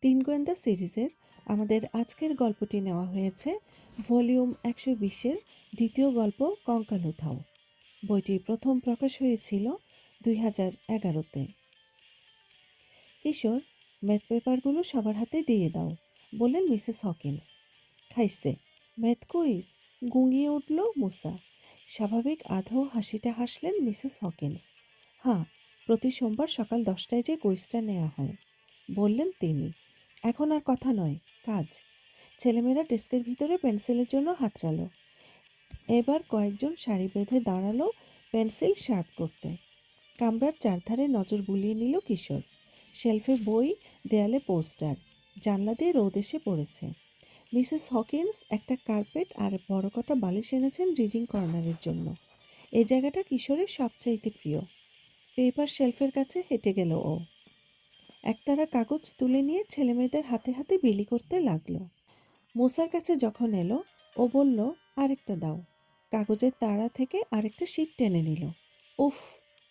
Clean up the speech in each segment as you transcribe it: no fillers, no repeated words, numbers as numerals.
তিন গোয়েন্দা সিরিজের আমাদের আজকের গল্পটি নেওয়া হয়েছে ভলিউম ১২০-এর দ্বিতীয় গল্প কঙ্কাল উধাও। বইটি প্রথম প্রকাশ হয়েছিল ২০১১-তে। কিশোর, ম্যাথ পেপারগুলো সবার হাতে দিয়ে দাও, বললেন মিসেস হকিন্স। খাইছে ম্যাথ কুইজ, গুঙিয়ে উঠল মুসা। স্বাভাবিক আধো হাসিটা হাসলেন মিসেস হকিন্স। হ্যাঁ, প্রতি সোমবার সকাল 10টায় যে কুইজটা নেওয়া হয়, বললেন তিনি। এখন আর কথা নয়, কাজ। ছেলেমেয়েরা ডেস্কের ভিতরে পেন্সিলের জন্য হাতড়ালো। এবার কয়েকজন সারি বেঁধে দাঁড়ালো পেন্সিল শার্প করতে। কামরার চারধারে নজর বুলিয়ে নিল কিশোর। শেলফে বই, দেয়ালে পোস্টার, জানলা দিয়ে রোদ এসে পড়েছে। মিসেস হকিন্স একটা কার্পেট আর বড় কটা বালিশ এনেছেন রিডিং কর্নারের জন্য। এই জায়গাটা কিশোরের সবচাইতে প্রিয়। পেপার শেলফের কাছে হেঁটে গেল ও। একতারা কাগজ তুলে নিয়ে ছেলেমেয়েদের হাতে হাতে বিলি করতে লাগলো। মুসার কাছে যখন এলো, ও বলল, আরেকটা দাও। কাগজের তাড়া থেকে আরেকটা শীট টেনে নিল। উফ!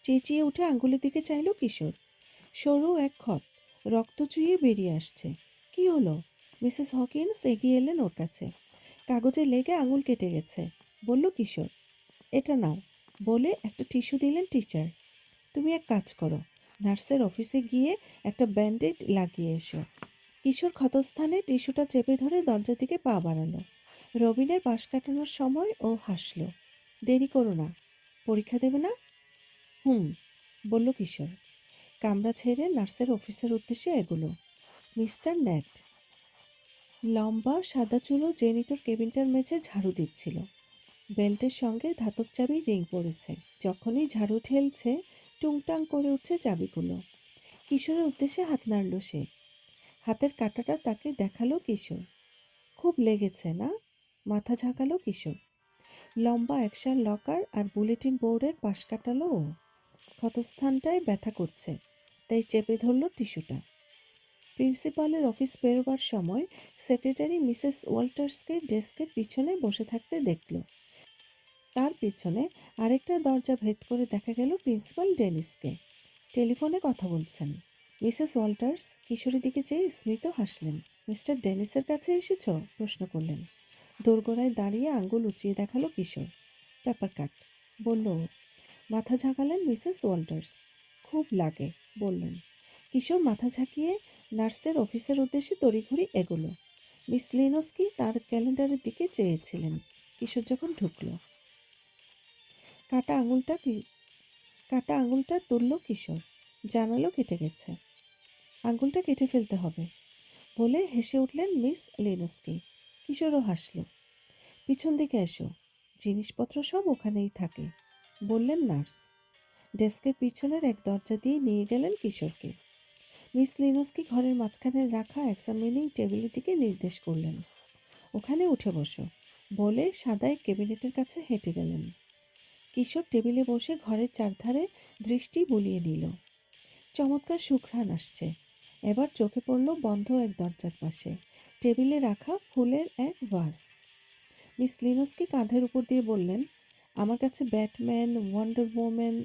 চেঁচিয়ে উঠে আঙ্গুলের দিকে চাইল কিশোর। সরু এক খত রক্ত চুইয়ে বেরিয়ে আসছে। কি হলো? মিসেস হকিন্স এগিয়ে এলেন ওর কাছে। কাগজে লেগে আঙুল কেটে গেছে, বলল কিশোর। এটা নাও, বলে একটা টিস্যু দিলেন টিচার। তুমি এক কাজ করো, নার্সের অফিসে গিয়ে একটা ব্যান্ডেড লাগিয়ে এসো। কিশোর ক্ষতস্থানে টিস্যুটা চেপে ধরে দরজার দিকে পা বাড়ালো। রবিনের পাশ কাটানোর সময় ও হাসল। দেরি করো না, পরীক্ষা দেবে না? হুম, বলল কিশোর। কামরা ছেড়ে নার্সের অফিসের উদ্দেশ্যে এগুলো। মিস্টার নেট, লম্বা সাদা চুলো জেনিটর কেবিনটার মেঝে ঝাড়ু দিচ্ছিল। বেল্টের সঙ্গে ধাতব চাবি রিং পড়েছে। যখনই ঝাড়ু ঠেলছে, টুংটাং করে উঠছে চাবিগুলো। কিশোরের উদ্দেশ্যে হাত নাড়ল সে। হাতের কাঁটাটা তাকে দেখালো কিশোর। খুব লেগেছে না? মাথা ঝাঁকালো কিশোর। লম্বা একশার লকার আর বুলেটিন বোর্ডের পাশ কাটালো ও। ক্ষতস্থানটায় ব্যথা করছে, তাই চেপে ধরল টিস্যুটা। প্রিন্সিপালের অফিস বেরোবার সময় সেক্রেটারি মিসেস ওয়াল্টার্সকে ডেস্কের পিছনে বসে থাকতে দেখল। তার পিছনে আরেকটা দরজা ভেদ করে দেখা গেল প্রিন্সিপাল ডেনিসকে। টেলিফোনে কথা বলছেন। মিসেস ওয়াল্টার্স কিশোরের দিকে চেয়ে স্মিত হাসলেন। মিস্টার ডেনিসের কাছে এসেছ? প্রশ্ন করলেন। দোরগোড়ায় দাঁড়িয়ে আঙ্গুল উঁচিয়ে দেখালো কিশোর। পেপার কাট, বলল ও। মাথা ঝাঁকালেন মিসেস ওয়াল্টার্স। খুব লাগে, বললেন। কিশোর মাথা ঝাঁকিয়ে নার্সের অফিসের উদ্দেশ্যে তড়িঘড়ি এগোলো। মিস লিনোস্কি তার ক্যালেন্ডারের দিকে চেয়েছিলেন কিশোর যখন ঢুকলো। কাটা আঙুলটা তুলল কিশোর। জানালো কেটে গেছে। আঙুলটা কেটে ফেলতে হবে, বলে হেসে উঠলেন মিস লিনোস্কি। কিশোরও হাসল। পিছন দিকে এসো, জিনিসপত্র সব ওখানেই থাকে, বললেন নার্স। ডেস্কের পিছনের এক দরজা দিয়ে নিয়ে গেলেন কিশোরকে। মিস লিনোস্কি ঘরের মাঝখানে রাখা এক্সামিনিং টেবিলের দিকে নির্দেশ করলেন। ওখানে উঠে বসো, বলে সাদা এক ক্যাবিনেটের কাছে হেঁটে গেলেন। কিশোর টেবিলে বসে ঘরের চারধারে দৃষ্টি বুলিয়ে নিল। চমৎকার সুঘ্রাণ আসছে। এবার চোখে পড়ল বন্ধ এক দরজার পাশে টেবিলে রাখা ফুলের এক ভাস। মিস লিনোস্কি কাঁধের উপর দিয়ে বললেন, আমার কাছে ব্যাটম্যান, ওয়ান্ডার ওম্যান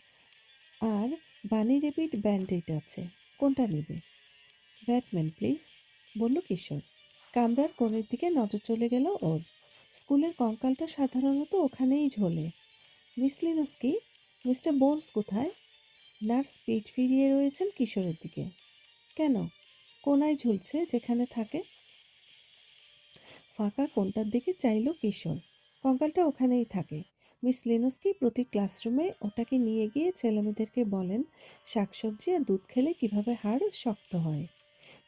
আর বানি রেবিট ব্যান্ডেড আছে, কোনটা নেবে? ব্যাটম্যান প্লিজ, বলল কিশোর। কামরার কোণের দিকে নজর চলে গেল ওর। স্কুলের কঙ্কালটা সাধারণত ওখানেই ঝোলে। মিস লিনোস্কি, মিস্টার বোনস কোথায়? নার্স পিঠ ফিরিয়ে রয়েছেন কিশোরের দিকে। কেন? কোনায় ঝুলছে যেখানে থাকে। ফাঁকা কোণটার দিকে চাইল কিশোর। কঙ্কালটা ওখানেই থাকে। মিস লিনোস্কি প্রতি ক্লাসরুমে ওটাকে নিয়ে গিয়ে ছেলেমেয়েদেরকে বলেন শাকসবজি আর দুধ খেলে কিভাবে হাড় শক্ত হয়।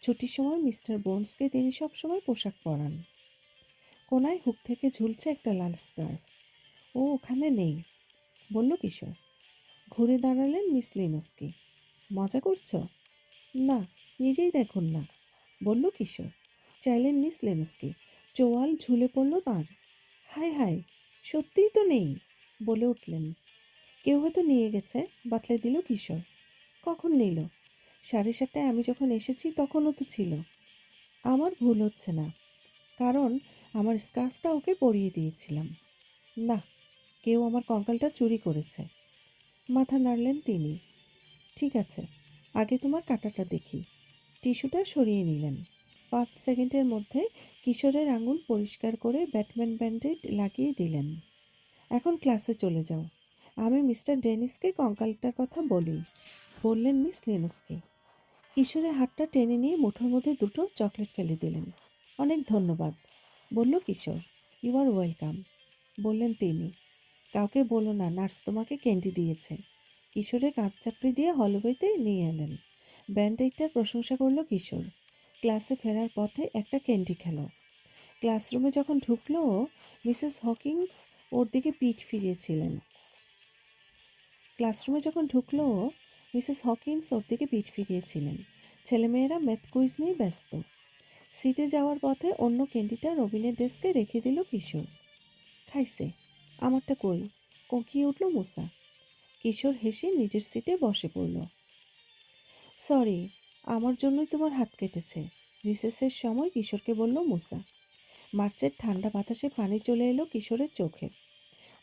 ছুটির সময় মিস্টার বোনসকে তিনি সবসময় পোশাক পরান। কোনায় হুক থেকে ঝুলছে একটা লাল স্কার্ফ। ও ওখানে নেই, বলল কিশোর। ঘুরে দাঁড়ালেন মিস লিনোস্কি। মজা করছো? না, নিজেই দেখুন না, বলল কিশোর। চাইলেন মিস লিনোস্কি। চোয়াল ঝুলে পড়ল তাঁর। হায় হায়, সত্যিই তো নেই, বলে উঠলেন। কেউ হয়তো নিয়ে গেছে, বাতলে দিল কিশোর। কখন নিল? 7:30টায় আমি যখন এসেছি তখনও তো ছিল। আমার ভুল হচ্ছে না, কারণ আমার স্কার্ফটা ওকে পরিয়ে দিয়েছিলাম। না, কেউ আমার কঙ্কালটা চুরি করেছে। মাথা নাড়লেন তিনি। ঠিক আছে, আগে তোমার কাঁটাটা দেখি। টিস্যুটা সরিয়ে নিলেন। 5 সেকেন্ডের মধ্যে কিশোরের আঙুল পরিষ্কার করে ব্যাটম্যান ব্যান্ডেড লাগিয়ে দিলেন। এখন ক্লাসে চলে যাও, আমি মিস্টার ডেনিসকে কঙ্কালটার কথা বলি, বললেন মিস লিনোস্কি। কিশোরের হাতটা টেনে নিয়ে মুঠোর মধ্যে দুটো চকলেট ফেলে দিলেন। অনেক ধন্যবাদ, বলল কিশোর। ইউ আর ওয়েলকাম, বললেন তিনি। কাউকে বলো না, নার্স তোমাকে ক্যান্ডি দিয়েছে। কিশোরে কাঁধ চাপড়ে দিয়ে হলওয়েতে নিয়ে এলেন। ব্যান্ডেডটার প্রশংসা করলো কিশোর। ক্লাসে ফেরার পথে একটা ক্যান্ডি খেলো। ক্লাসরুমে যখন ঢুকলো, মিসেস হকিংস ওর দিকে পিঠ ফিরিয়েছিলেন। ক্লাসরুমে যখন ঢুকলো মিসেস হকিন্স ওর দিকে পিঠ ফিরিয়েছিলেন। ছেলেমেয়েরা ম্যাথ কুইজ নিয়ে ব্যস্ত। সিটে যাওয়ার পথে অন্য ক্যান্ডিটা রবিনের ডেস্কে রেখে দিল কিশোর। খাইছে, আমারটা কই, কোঁকিয়ে উঠল মুসা। কিশোর হেসে নিজের সিটে বসে পড়ল। সরি, আমার জন্যই তোমার হাত কেটেছে, রিসেসের সময় কিশোরকে বলল মুসা। মার্চের ঠান্ডা বাতাসে পানি চলে এলো কিশোরের চোখে।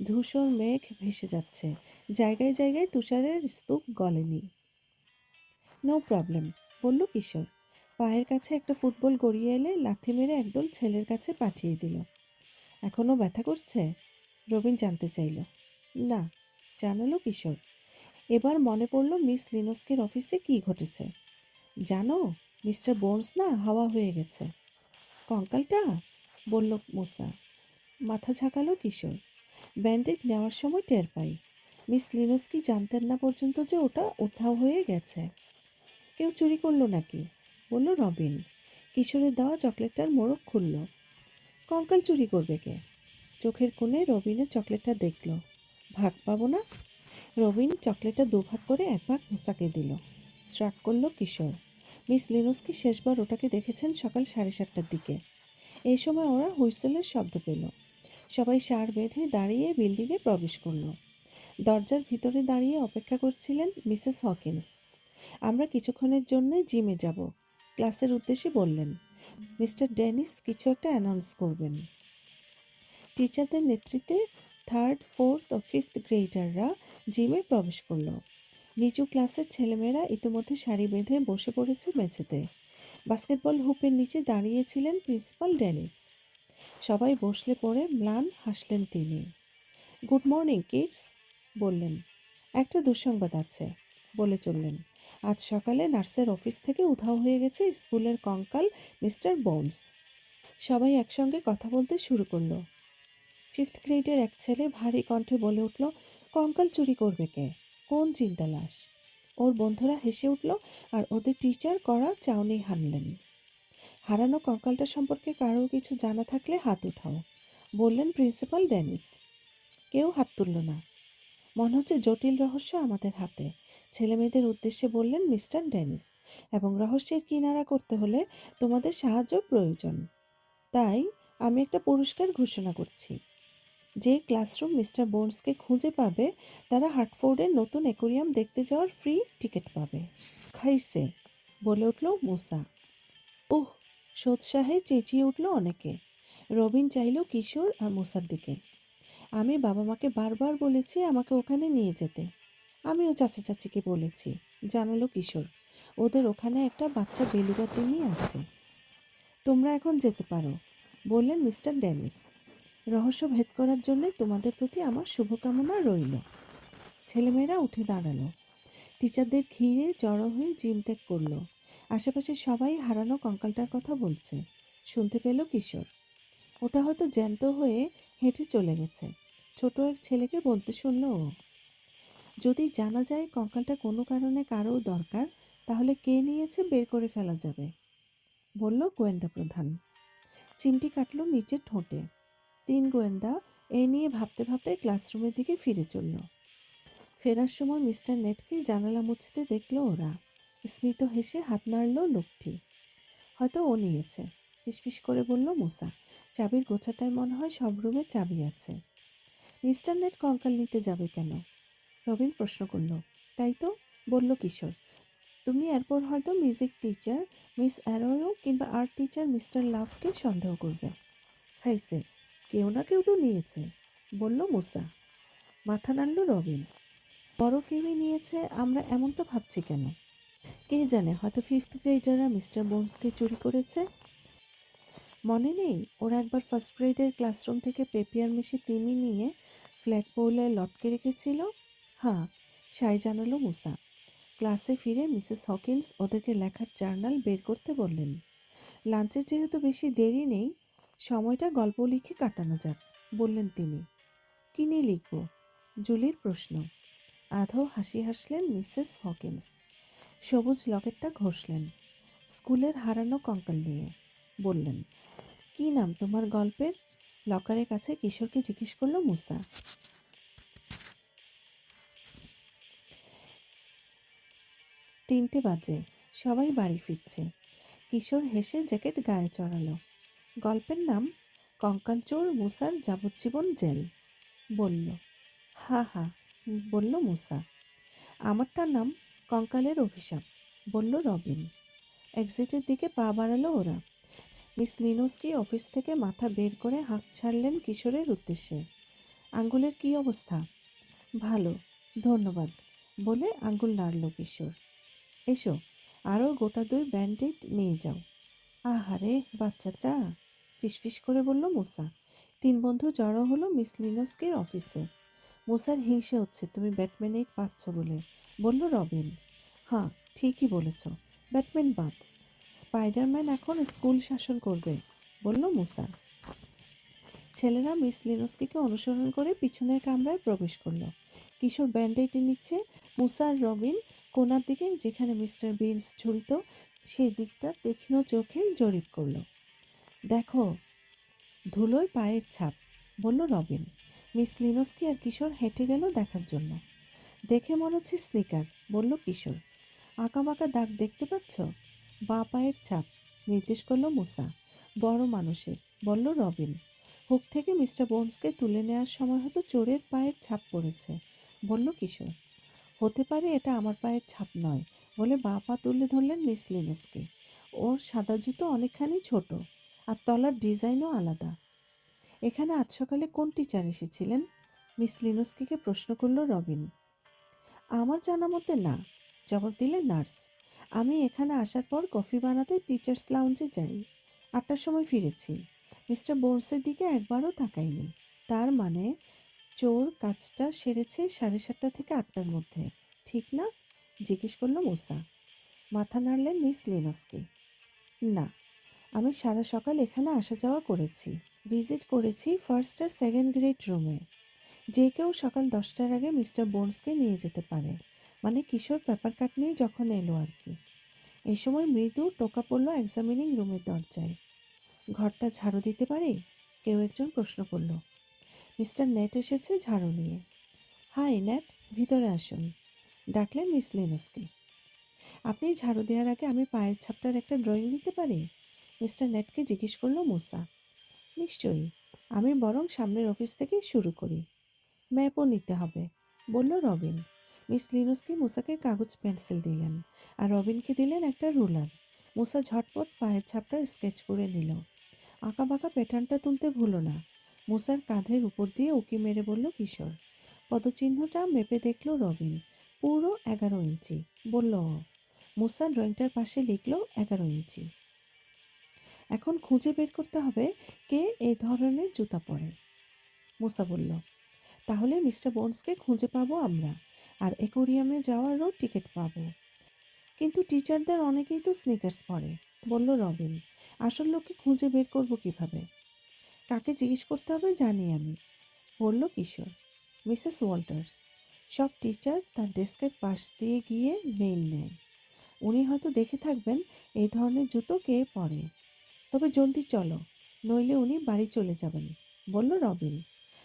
ধূসর মেঘ ভেসে যাচ্ছে, জায়গায় জায়গায় তুষারের স্তূপ গলেনি। নো প্রবলেম, বলল কিশোর। পায়ের কাছে একটা ফুটবল গড়িয়ে এলে লাথি মেরে একদল ছেলের কাছে পাঠিয়ে দিল। এখনও ব্যথা করছে? রবিন জানতে চাইল। না, জানালো কিশোর। এবার মনে পড়ল মিস লিনোস্কির অফিসে কি ঘটেছে। জানো, মিস্টার বোনস না হাওয়া হয়ে গেছে। কঙ্কালটা, বলল মুসা। মাথা ঝাঁকালো কিশোর। ব্যান্ডেড নেওয়ার সময় টের পাই। মিস লিনোস্কি জানতেন না পর্যন্ত যে ওটা উধাও হয়ে গেছে। কেউ চুরি করলো নাকি, বলল রবিন। কিশোরের দেওয়া চকলেটটার মোড়ক খুলল। কঙ্কাল চুরি করবে কে? চোখের কোণে রবিনের চকলেটটা দেখল। ভাগ পাবো না? রবিন চকলেটটা দুভাগ করে এক ভাগ মুসাকে দিল। শ্রাক করল কিশোর। মিস লিনোস্কি শেষবার ওটাকে দেখেছেন সকাল 7:30টার দিকে। এই সময় ওরা হুইসেলের শব্দ পেল। সবাই সার বেঁধে দাঁড়িয়ে বিল্ডিংয়ে প্রবেশ করল। দরজার ভিতরে দাঁড়িয়ে অপেক্ষা করছিলেন মিসেস হকিন্স। আমরা কিছুক্ষণের জন্য জিমে যাব, ক্লাসের উদ্দেশ্যে বললেন। মিস্টার ডেনিস কিছু একটা অ্যানাউন্স করবেন। টিচারদের নেতৃত্বে 3rd, 4th ও 5th গ্রেডাররা জিমে প্রবেশ করল। নিচু ক্লাসের ছেলেমেয়েরা ইতিমধ্যে সারি বেঁধে বসে পড়েছে মেঝেতে। বাস্কেটবল হুপের নিচে দাঁড়িয়েছিলেন প্রিন্সিপাল ডেনিস। সবাই বসলে পড়ে ম্লান হাসলেন তিনি। গুড মর্নিং কিডস, বললেন। একটা দুঃসংবাদ আছে, বলে চললেন। আজ সকালে নার্সের অফিস থেকে উধাও হয়ে গেছে স্কুলের কঙ্কাল মিস্টার বোনস। সবাই একসঙ্গে কথা বলতে শুরু করলো। 5th গ্রেডের এক ছেলে ভারী কণ্ঠে বলে উঠল, কঙ্কাল চুরি করবে কে? কোন চিন্তা লাশ? ওর বন্ধুরা হেসে উঠল আর ওদের টিচার করা চাউনি হানলেন। হারানো কঙ্কালটা সম্পর্কে কারো কিছু জানা থাকলে হাত উঠাও, বললেন প্রিন্সিপাল ডেনিস। কেউ হাত তুলল না। মনে হচ্ছে জটিল রহস্য আমাদের হাতে, ছেলেমেয়েদের উদ্দেশ্যে বললেন মিস্টার ডেনিস। এবং রহস্যের কিনারা করতে হলে তোমাদের সাহায্য প্রয়োজন। তাই আমি একটা পুরস্কার ঘোষণা করছি। যে ক্লাসরুম মিস্টার বোনসকে খুঁজে পাবে তারা হার্টফোর্ডের নতুন অ্যাকোয়ারিয়াম দেখতে যাওয়ার ফ্রি টিকিট পাবে। খাইছে, বলে উঠল মুসা। ওহ, সোৎসাহে চেঁচিয়ে উঠল অনেকে। রবিন চাইল কিশোর আর মুসার দিকে। আমি বাবা মাকে বারবার বলেছি আমাকে ওখানে নিয়ে যেতে। আমিও চাচা চাচিকে বলেছি, জানালো কিশোর। ওদের ওখানে একটা বাচ্চা বেলুগা তিমি আছে। তোমরা এখন যেতে পারো, বললেন মিস্টার ডেনিস। রহস্য ভেদ করার জন্য তোমাদের প্রতি আমার শুভকামনা রইল। ছেলেমেয়েরা উঠে দাঁড়ালো। টিচারদের ঘিরে জড়ো হয়ে জিম ত্যাগ করলো। আশেপাশে সবাই হারানো কঙ্কালটার কথা বলছে। শুনতে পেল কিশোর। ওটা হয়তো জ্যান্ত হয়ে হেঁটে চলে গেছে, ছোট এক ছেলেকে বলতে শুনল ও। যদি জানা যায় কঙ্কালটা কোনো কারণে কারো দরকার, তাহলে কে নিয়েছে বের করে ফেলা যাবে, বলল গোয়েন্দা প্রধান। চিমটি কাটল নিচের ঠোঁটে। 3 গোয়েন্দা এই নিয়ে ভাবতে ভাবতে ক্লাসরুমের দিকে ফিরে চলল। ফেরার সময় মিস্টার নেটকে জানালা মুছতে দেখল ওরা। স্মিত হেসে হাত নাড়ল লোকটি। হয়তো ও নিয়েছে, ফিসফিস করে বলল মুসা। চাবির গোছাটায় মনে হয় সব রুমে চাবি আছে। মিস্টার নেট কঙ্কাল নিতে যাবে কেন? রবিন প্রশ্ন করল। তাই তো, বলল কিশোর। তুমি এরপর হয়তো মিউজিক টিচার মিস অ্যারোয়ো কিংবা আর্ট টিচার মিস্টার লাভকে সন্দেহ করবে। হাইসে, কেউ না কেউ তো নিয়েছে, বলল মুসা। মাথা নাড়ল রবিন। বড় কেউই নিয়েছে আমরা এমনটা ভাবছি কেন? কে জানে, হয়তো 5th গ্রেডাররা মিস্টার বোনসকে চুরি করেছে। মনে নেই ওরা একবার ফার্স্ট গ্রেডের ক্লাসরুম থেকে পেপিয়ার মিশি তিমি নিয়ে ফ্ল্যাগ পোলে লটকে রেখেছিল? হ্যাঁ, সাই জানালো মুসা। ক্লাসে ফিরে মিসেস হকিন্স ওদেরকে লেখার জার্নাল বের করতে বললেন। লাঞ্চের যেহেতু বেশি দেরি নেই, সময়টা গল্প লিখে কাটানো যাক, বললেন তিনি। কী নিয়ে লিখব? জুলির প্রশ্ন। আধো হাসি হাসলেন মিসেস হকিন্স। সবুজ লকেটটা ঘষলেন। স্কুলের হারানো কঙ্কাল নিয়ে। বললেন, কী নাম তোমার গল্পের? লকারের কাছে কিশোরকে জিজ্ঞেস করল মুসা। 3টে বাজে, সবাই বাড়ি ফিরছে। কিশোর হেসে জ্যাকেট গায়ে চড়ালো। গল্পের নাম কঙ্কালচোর মুসার যাবজ্জীবন জেল। বলল। হা হা, বলল মুসা। আমারটার নাম কঙ্কালের অভিশাপ, বলল রবিন। এক্সিটের দিকে পা বাড়ালো ওরা। মিস লিনোস্কি অফিস থেকে মাথা বের করে হাঁক ছাড়লেন কিশোরের উদ্দেশ্যে। আঙ্গুলের কী অবস্থা? ভালো, ধন্যবাদ, বলে আঙ্গুল নাড়ল কিশোর। এসো, আরও গোটা 2 ব্যান্ডেড নিয়ে যাও। আহারে বাচ্চাটা, ফিসফিস করে বলল মুসা। 3 বন্ধু জড়ো হলো মিস লিনোস্কির অফিসে। মুসার হিংসে হচ্ছে তুমি ব্যাটম্যানেই পাচ্ছ বলে, বলল রবিন। হ্যাঁ, ঠিকই বলেছ, ব্যাটম্যান বাদ। স্পাইডারম্যান এখন স্কুল শাসন করবে, বলল মুসা। ছেলেরা মিস লিনোস্কিকে অনুসরণ করে পিছনের কামরায় প্রবেশ করলো। কিশোর ব্যান্ডেড নিচ্ছে। মুসা আর রবিন কোনার দিকে, যেখানে মিস্টার বিনস ঝুলত, সেই দিকটা তীক্ষ্ণ চোখে জরিপ করলো। দেখো, ধুলোয় পায়ের ছাপ, বলল রবিন। মিস লিনোস্কি আর কিশোর হেঁটে গেল দেখার জন্য। দেখে মনে হচ্ছে স্নিকার, বলল কিশোর। আঁকাবাঁকা দাগ দেখতে পাচ্ছ? বাঁ পায়ের ছাপ, নির্দেশ করল মুসা। বড় মানুষের, বলল রবিন। হুক থেকে মিস্টার বোনসকে তুলে নেওয়ার সময় হয়তো চোরের পায়ের ছাপ পড়েছে, বলল কিশোর। হতে পারে এটা আমার পায়ের ছাপ নয়, বলে বাঁ পা তুলে ধরলেন মিস লিনোস্কি। ওর সাদা জুতো অনেকখানি ছোট, আর তলার ডিজাইনও আলাদা। এখানে আজ সকালে কোন টিচার এসেছিলেন? মিস লিনোস্কিকে প্রশ্ন করল রবিন। আমার জানা মতে না, জবাব দিলেন নার্স। আমি এখানে আসার পর কফি বানাতে টিচার্স লাউঞ্জে যাই। 8টার সময় ফিরেছি। মিস্টার বোনসের দিকে একবারও তাকাইনি। তার মানে চোর কাজটা সেরেছে 7:30 থেকে 8টার মধ্যে, ঠিক না? জিজ্ঞেস করল মুসা। মাথা নাড়লেন মিস লিনোস্কি। না, আমি সারা সকাল এখানে আসা যাওয়া করেছি। ভিজিট করেছি ফার্স্ট আর সেকেন্ড গ্রেড রুমে। যে কেউ সকাল 10টার আগে মিস্টার বোনসকে নিয়ে যেতে পারে, মানে কিশোর পেপার কাট নিয়ে যখন এলো আর কি। এই সময় মৃদু টোকা পড়ল এক্সামিনিং রুমের দরজায়। ঘরটা ঝাড়ু দিতে পারি? কেউ একজন প্রশ্ন করল। মিস্টার নেট এসেছে ঝাড়ু নিয়ে। হাই নেট, ভিতরে আসুন, ডাকলেন মিস লিনোস্কি। আপনি ঝাড়ু দেওয়ার আগে আমি পায়ের ছাপটার একটা ড্রয়িং নিতে পারি? মিস্টার নেটকে জিজ্ঞেস করলো মুসা। নিশ্চয়ই, আমি বরং সামনের অফিস থেকেই শুরু করি। ম্যাপও নিতে হবে, বলল রবিন। মিস লিনোস্কি মুসাকে কাগজ পেন্সিল দিলেন, আর রবিনকে দিলেন একটা রুলার। মুসা ঝটপট পায়ের ছাপটা স্কেচ করে নিল। আঁকাবাঁকা প্যাটার্নটা তুলতে ভুলো না, মুসার কাঁধের উপর দিয়ে উঁকি মেরে বলল কিশোর। পদচিহ্নটা মেপে দেখল রবিন। পুরো 11 ইঞ্চি, বলল ও। মুসা ড্রয়িংটার পাশে লিখল 11 ইঞ্চি। এখন খুঁজে বের করতে হবে কে এই ধরনের জুতা পরে, মুসা বলল। তাহলে মিস্টার বোনসকে খুঁজে পাবো আমরা, আর অ্যাকোয়ারিয়ামে যাওয়ারও টিকিট পাবো। কিন্তু টিচারদের অনেকেই তো স্নিকার্স পরে, বলল রবিন। আসল লোককে খুঁজে বের করবো কিভাবে? কাকে জিজ্ঞেস করতে হবে জানি আমি, বলল কিশোর। Mrs Walters. সব টিচার তার ডেস্কের পাশ দিয়ে গিয়ে মেইল নেয়। উনি হয়তো দেখে থাকবেন এই ধরনের জুতো কে পরে। তবে জলদি চলো, নইলে উনি বাড়ি চলে যাবেন, বলল রবিন।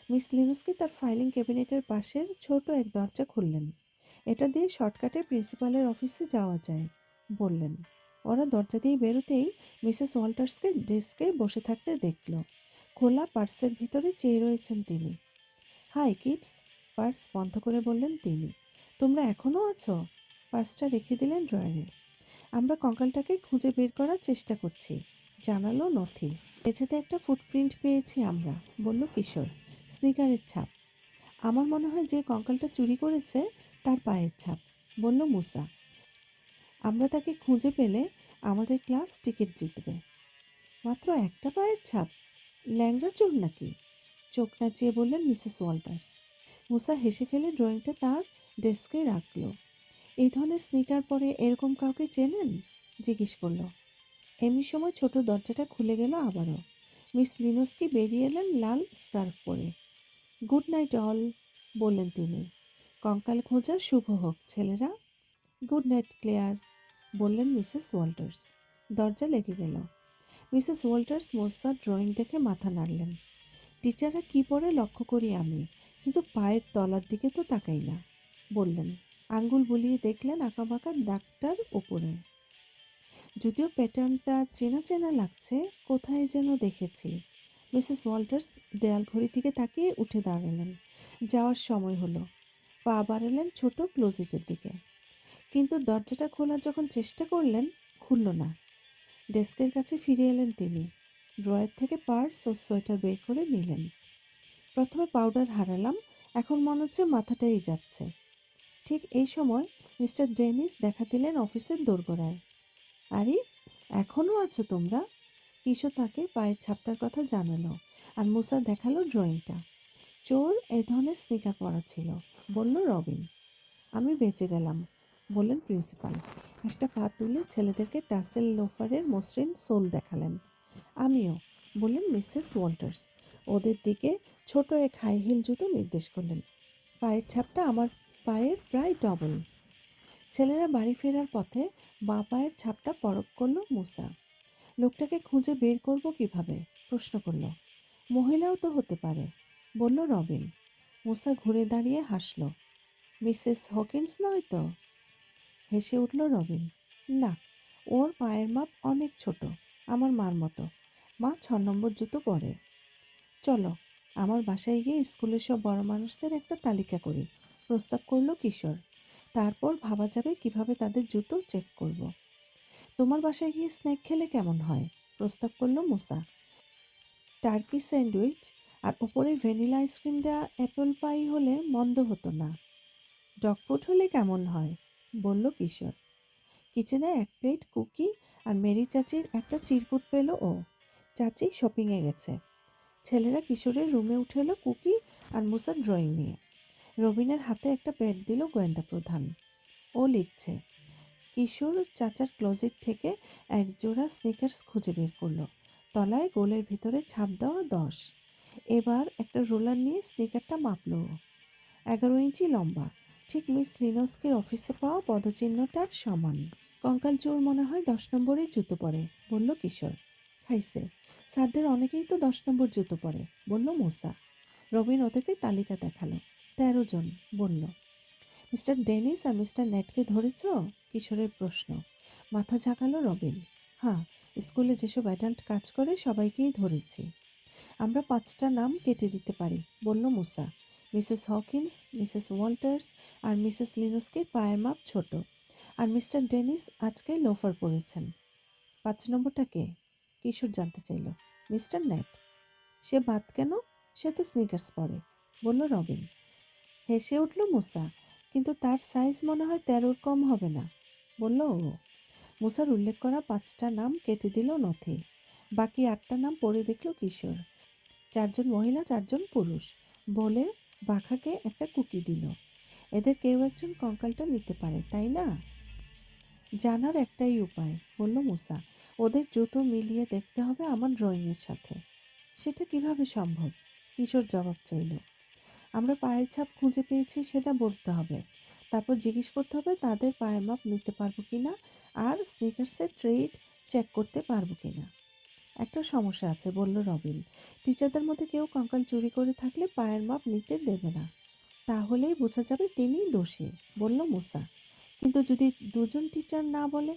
মিস লিনোস্কি তার ফাইলিং ক্যাবিনেটের পাশের ছোট এক দরজা খুললেন। এটা দিয়ে শর্টকাটে প্রিন্সিপালের অফিসে যাওয়া যায়, বললেন। ওরা দরজা দিয়ে বেরোতেই মিসেস ওয়াল্টার্সকে ডেস্কে বসে থাকতে দেখল। খোলা পার্সের ভিতরে চেয়ে রয়েছেন তিনি। হাই কিডস, পার্স বন্ধ করে বললেন তিনি। তোমরা এখনও আছো? পার্সটা রেখে দিলেন ড্রয়ারে। আমরা কঙ্কালটাকে খুঁজে বের করার চেষ্টা করছি, জানালো নথি। মেঝেতে একটা ফুটপ্রিন্ট পেয়েছি আমরা, বলল কিশোর। স্নিকারের ছাপ। আমার মনে হয় যে কঙ্কালটা চুরি করেছে তার পায়ের ছাপ, বলল মুসা। আমরা তাকে খুঁজে পেলে আমাদের ক্লাস টিকিট জিতবে। মাত্র একটা পায়ের ছাপ? ল্যাংড়া চোর নাকি? চোখ নাচিয়ে বললেন মিসেস ওয়াল্টার্স। মুসা হেসে ফেলে ড্রয়িংটা তার ডেস্কে রাখলো। এই ধরনের স্নিকার পরে এরকম কাউকে চেনেন? জিজ্ঞেস করলো। এমনি সময় ছোট দরজাটা খুলে গেল আবারও। মিস লিনোস্কি বেরিয়ে এলেন লাল স্কার্ফ পরে। গুড নাইট অল, বললেন তিনি। কঙ্কাল খোঁজা শুভ হোক ছেলেরা। গুড নাইট ক্লেয়ার, বললেন মিসেস ওয়াল্টার্স। দরজা লেগে গেল। মিসেস ওয়াল্টার্স মোসার ড্রয়িং দেখে মাথা নাড়লেন। টিচাররা কি পড়ে লক্ষ্য করি আমি, কিন্তু পায়ের তলার দিকে তো তাকাই না, বললেন। আঙ্গুল বুলিয়ে দেখলেন আঁকাবাঁকা দাগটার ওপরে। যদিও প্যাটার্নটা চেনা চেনা লাগছে, কোথায় যেন দেখেছি। মিসেস ওয়াল্টার্স দেয়াল ঘড়ির দিকে তাকিয়ে উঠে দাঁড়ালেন। যাওয়ার সময় হলো। পা বাড়ালেন ছোট ক্লোজেটের দিকে। কিন্তু দরজাটা খোলার যখন চেষ্টা করলেন, খুলল না। ডেস্কের কাছে ফিরে এলেন তিনি। ড্রয়ার থেকে পার্স ও সোয়েটার বের করে নিলেন। প্রথমে পাউডার হারালাম, এখন মনে হচ্ছে মাথাটাই যাচ্ছে। ঠিক এই সময় মিস্টার ডেনিস দেখা দিলেন অফিসের দোরগোড়ায়। আরে, এখনও আছো তোমরা? কিশোর তাকে পায়ের ছাপটার কথা জানালো, আর মুসা দেখালো ড্রয়িংটা। চোর এই ধরনের স্নিকার পরা ছিল, বলল রবিন। আমি বেঁচে গেলাম, বললেন প্রিন্সিপাল। একটা পা তুলে ছেলেদেরকে টাসেল লোফারের মসৃণ সোল দেখালেন। আমিও, বললেন মিসেস ওয়াল্টার্স। ওদের দিকে ছোট এক হাই হিল জুতো নির্দেশ করলেন। পায়ের ছাপটা আমার পায়ের প্রায় ডবল। ছেলেরা বাড়ি ফেরার পথে বাঁ পায়ের ছাপটা পরখ করল মুসা। লোকটাকে খুঁজে বের করব কিভাবে, প্রশ্ন করল। মহিলাও তো হতে পারে, বলল রবিন। মুসা ঘুরে দাঁড়িয়ে হাসল। মিসেস হকিন্স নয় তো? হেসে উঠল রবিন। না, ওর পায়ের মাপ অনেক ছোট, আমার মার মতো। মা 6 নম্বর জুতো পরে। চলো, আমার বাসায় গিয়ে স্কুলের সব বড় মানুষদের একটা তালিকা করি, প্রস্তাব করল কিশোর। তারপর ভাবা যাবে কিভাবে তাদের জুতো চেক করব। তোমার বাসায় গিয়ে স্ন্যাক খেলে কেমন হয়, প্রস্তাব করল মুসা। টার্কি স্যান্ডউইচ আর উপরে ভ্যানিলা আইসক্রিম দেওয়া অ্যাপল পাই হলে মন্দ হতো না। ডগ ফুড হলে কেমন হয়, বলল কিশোর। কিচেনে 1 প্লেট কুকি আর মেরি চাচির একটা চিরকুট পেল ও। চাচি শপিংয়ে গেছে। ছেলেরা কিশোরের রুমে উঠে এলো কুকি আর মুসার ড্রয়িং নিয়ে। রবিনের হাতে একটা প্যাড দিল গোয়েন্দা প্রধান। ও লিখছে। কিশোর চাচার ক্লোজেট থেকে এক জোড়া স্নিকার্স খুঁজে বের করলো। তলায় গোলের ভিতরে ছাপ দেওয়া 10। এবার একটা রোলার নিয়ে স্নিকারটা মাপলো। 11 ইঞ্চি লম্বা, ঠিক মিস লিনোস্কের অফিসে পাওয়া পদচিহ্নটার সমান। কঙ্কাল চোর মনে হয় 10 নম্বরের জুতো পরে, বলল কিশোর। খাইছে, স্যারদের অনেকেই তো 10 নম্বর জুতো পরে, বলল মুসা। রবিন ওদেরকে তালিকা দেখালো। 13 জন, বলল। মিস্টার ডেনিস আর মিস্টার নেটকে ধরেছ? কিশোরের প্রশ্ন। মাথা ঝাঁকালো রবিন। হ্যাঁ, স্কুলে যেসব অ্যাডাল্ট কাজ করে সবাইকেই ধরেছি। আমরা 5টা নাম কেটে দিতে পারি, বলল মুসা। মিসেস হকিন্স, মিসেস ওয়াল্টার্স আর মিসেস লিনোস্কির পায়ের মাপ ছোট, আর মিস্টার ডেনিস আজকে লোফার পরেছেন। 5 নম্বরটা কে? কিশোর জানতে চাইল। Mister net. সে বাদ কেন? সে তো স্নিকার্স পরে, বলল রবিন। হেসে উঠল মুসা। কিন্তু তার সাইজ মনে হয় 13-র কম হবে না, বলল ও। মুসার উল্লেখ করা 5টা নাম কেটে দিল নথি। বাকি 8টা নাম পড়ে দেখল কিশোর। 4 জন মহিলা, 4 জন পুরুষ, বলে বাঘাকে একটা কুকি দিল। এদের কেউ একজন কঙ্কালটা নিতে পারে, তাই না? জানার একটাই উপায়, বলল মুসা। ওদের জুতো মিলিয়ে দেখতে হবে আমার ড্রয়িংয়ের সাথে। সেটা কিভাবে সম্ভব? কিশোর জবাব চাইল। আমরা পায়ের ছাপ খুঁজে পেয়েছি সেটা বলতে হবে। তারপর জিজ্ঞেস করতে হবে তাদের পায়ের মাপ নিতে পারবো কিনা, আর স্নিকার্সের ট্রেড চেক করতে পারবো কিনা। একটা সমস্যা আছে, বলল রবিন। টিচারদের মধ্যে কেউ কঙ্কাল চুরি করে থাকলে পায়ের মাপ নিতে দেবে না। তাহলেই বোঝা যাবে তিনিই দোষী, বলল মুসা। কিন্তু যদি 2জন টিচার না বলে?